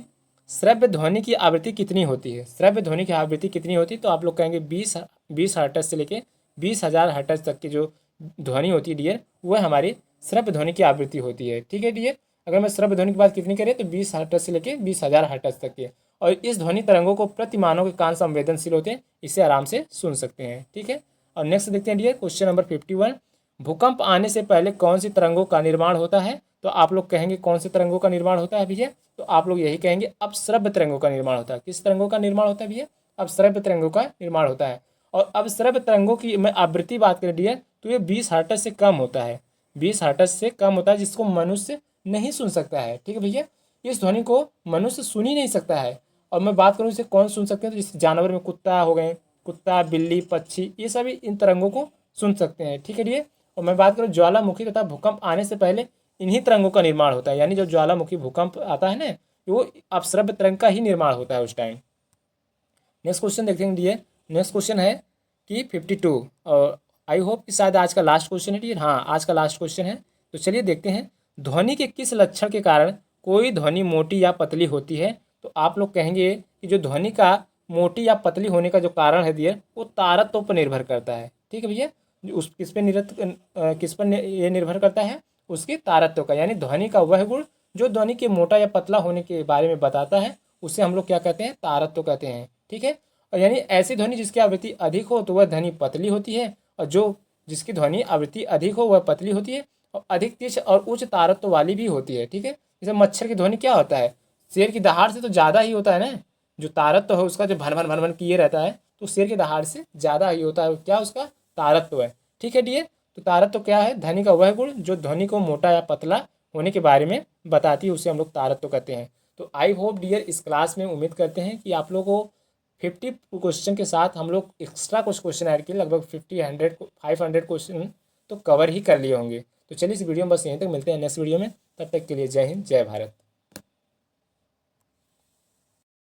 श्रव्य ध्वनि की आवृत्ति कितनी होती है? श्रव्य ध्वनि की आवृत्ति कितनी होती है? तो आप लोग कहेंगे 20 हर्ट्ज से लेके 20,000 हर्ट्ज तक की जो ध्वनि होती है डियर वह हमारी श्रव्य ध्वनि की आवृत्ति होती है। ठीक है डियर, अगर मैं श्रव्य ध्वनि की बात कितनी करें तो 20 हर्ट्ज से लेके 20,000 हर्ट्ज तक के, और इस ध्वनि तरंगों को प्रति मानव के कान संवेदनशील होते हैं, इसे आराम से सुन सकते हैं। ठीक है, और नेक्स्ट देखते हैं डियर, क्वेश्चन नंबर 51। भूकंप आने से पहले कौन सी तरंगों का निर्माण होता है? तो आप लोग कहेंगे कौन से तरंगों का निर्माण होता है भैया? तो आप लोग यही कहेंगे अपश्रव्य तरंगों का निर्माण होता है। किस तरंगों का निर्माण होता है भैया? अपश्रव्य तरंगों का निर्माण होता है। और अब श्रव्य तरंगों की मैं आवृत्ति बात करें डियर, तो ये 20 हर्ट्ज से कम होता है, 20 हर्ट्ज से कम होता है, जिसको मनुष्य नहीं सुन सकता है। ठीक है भैया, इस ध्वनि को मनुष्य सुन ही नहीं सकता है। और मैं बात करूँ इसे कौन सुन सकते हैं, तो जैसे जानवर में कुत्ता हो गए, कुत्ता, बिल्ली, पक्षी, ये सभी इन तरंगों को सुन सकते हैं। ठीक है डियर। और मैं बात करूँ ज्वालामुखी तथा भूकंप आने से पहले इन्हीं तरंगों का निर्माण होता है, यानी जब ज्वालामुखी भूकंप आता है ना, वो अपश्रव्य तरंग का ही निर्माण होता है उस टाइम। नेक्स्ट क्वेश्चन देखते हैं डियर। नेक्स्ट क्वेश्चन है कि 52, और आई होप कि शायद आज का लास्ट क्वेश्चन है डियर। हाँ, आज का लास्ट क्वेश्चन है। तो चलिए देखते हैं, ध्वनि के किस लक्षण के कारण कोई ध्वनि मोटी या पतली होती है। तो आप लोग कहेंगे कि जो ध्वनि का मोटी या पतली होने का जो कारण है डियर, वो तारत्व पर निर्भर करता है। ठीक है भैया, उस किस पर ये निर्भर करता है, उसके तारत्व का, यानी ध्वनि का वह गुण जो ध्वनि के मोटा या पतला होने के बारे में बताता है, उसे हम लोग क्या कहते हैं, तारत्व कहते हैं। ठीक है, और यानी ऐसी ध्वनि जिसकी आवृत्ति अधिक हो तो वह ध्वनि पतली होती है, और जो जिसकी ध्वनि आवृत्ति अधिक हो वह पतली होती है, और अधिक तीक्ष्ण और उच्च तारत्व वाली भी होती है। ठीक है, जैसे मच्छर की ध्वनि क्या होता है, शेर की दहाड़ से तो ज़्यादा ही होता है ना, जो तारत्व है उसका, जो भन भन भन भन किए रहता है, तो शेर की दहाड़ से ज़्यादा ही होता है, क्या उसका तारत्व है। ठीक है डियर, तो तारत्व क्या है, ध्वनि का वह गुण जो ध्वनि को मोटा या पतला होने के बारे में बताती है, उसे हम लोग तारत्व कहते हैं। तो आई होप डियर इस क्लास में उम्मीद करते हैं कि आप लोगों को 50 क्वेश्चन के साथ हम लोग एक्स्ट्रा कुछ क्वेश्चन ऐड किए, लगभग 500 क्वेश्चन तो कवर ही कर लिए होंगे। तो चलिए इस वीडियो में बस यहीं तक, मिलते हैं नेक्स्ट वीडियो में, तब तक के लिए जय हिंद, जय भारत।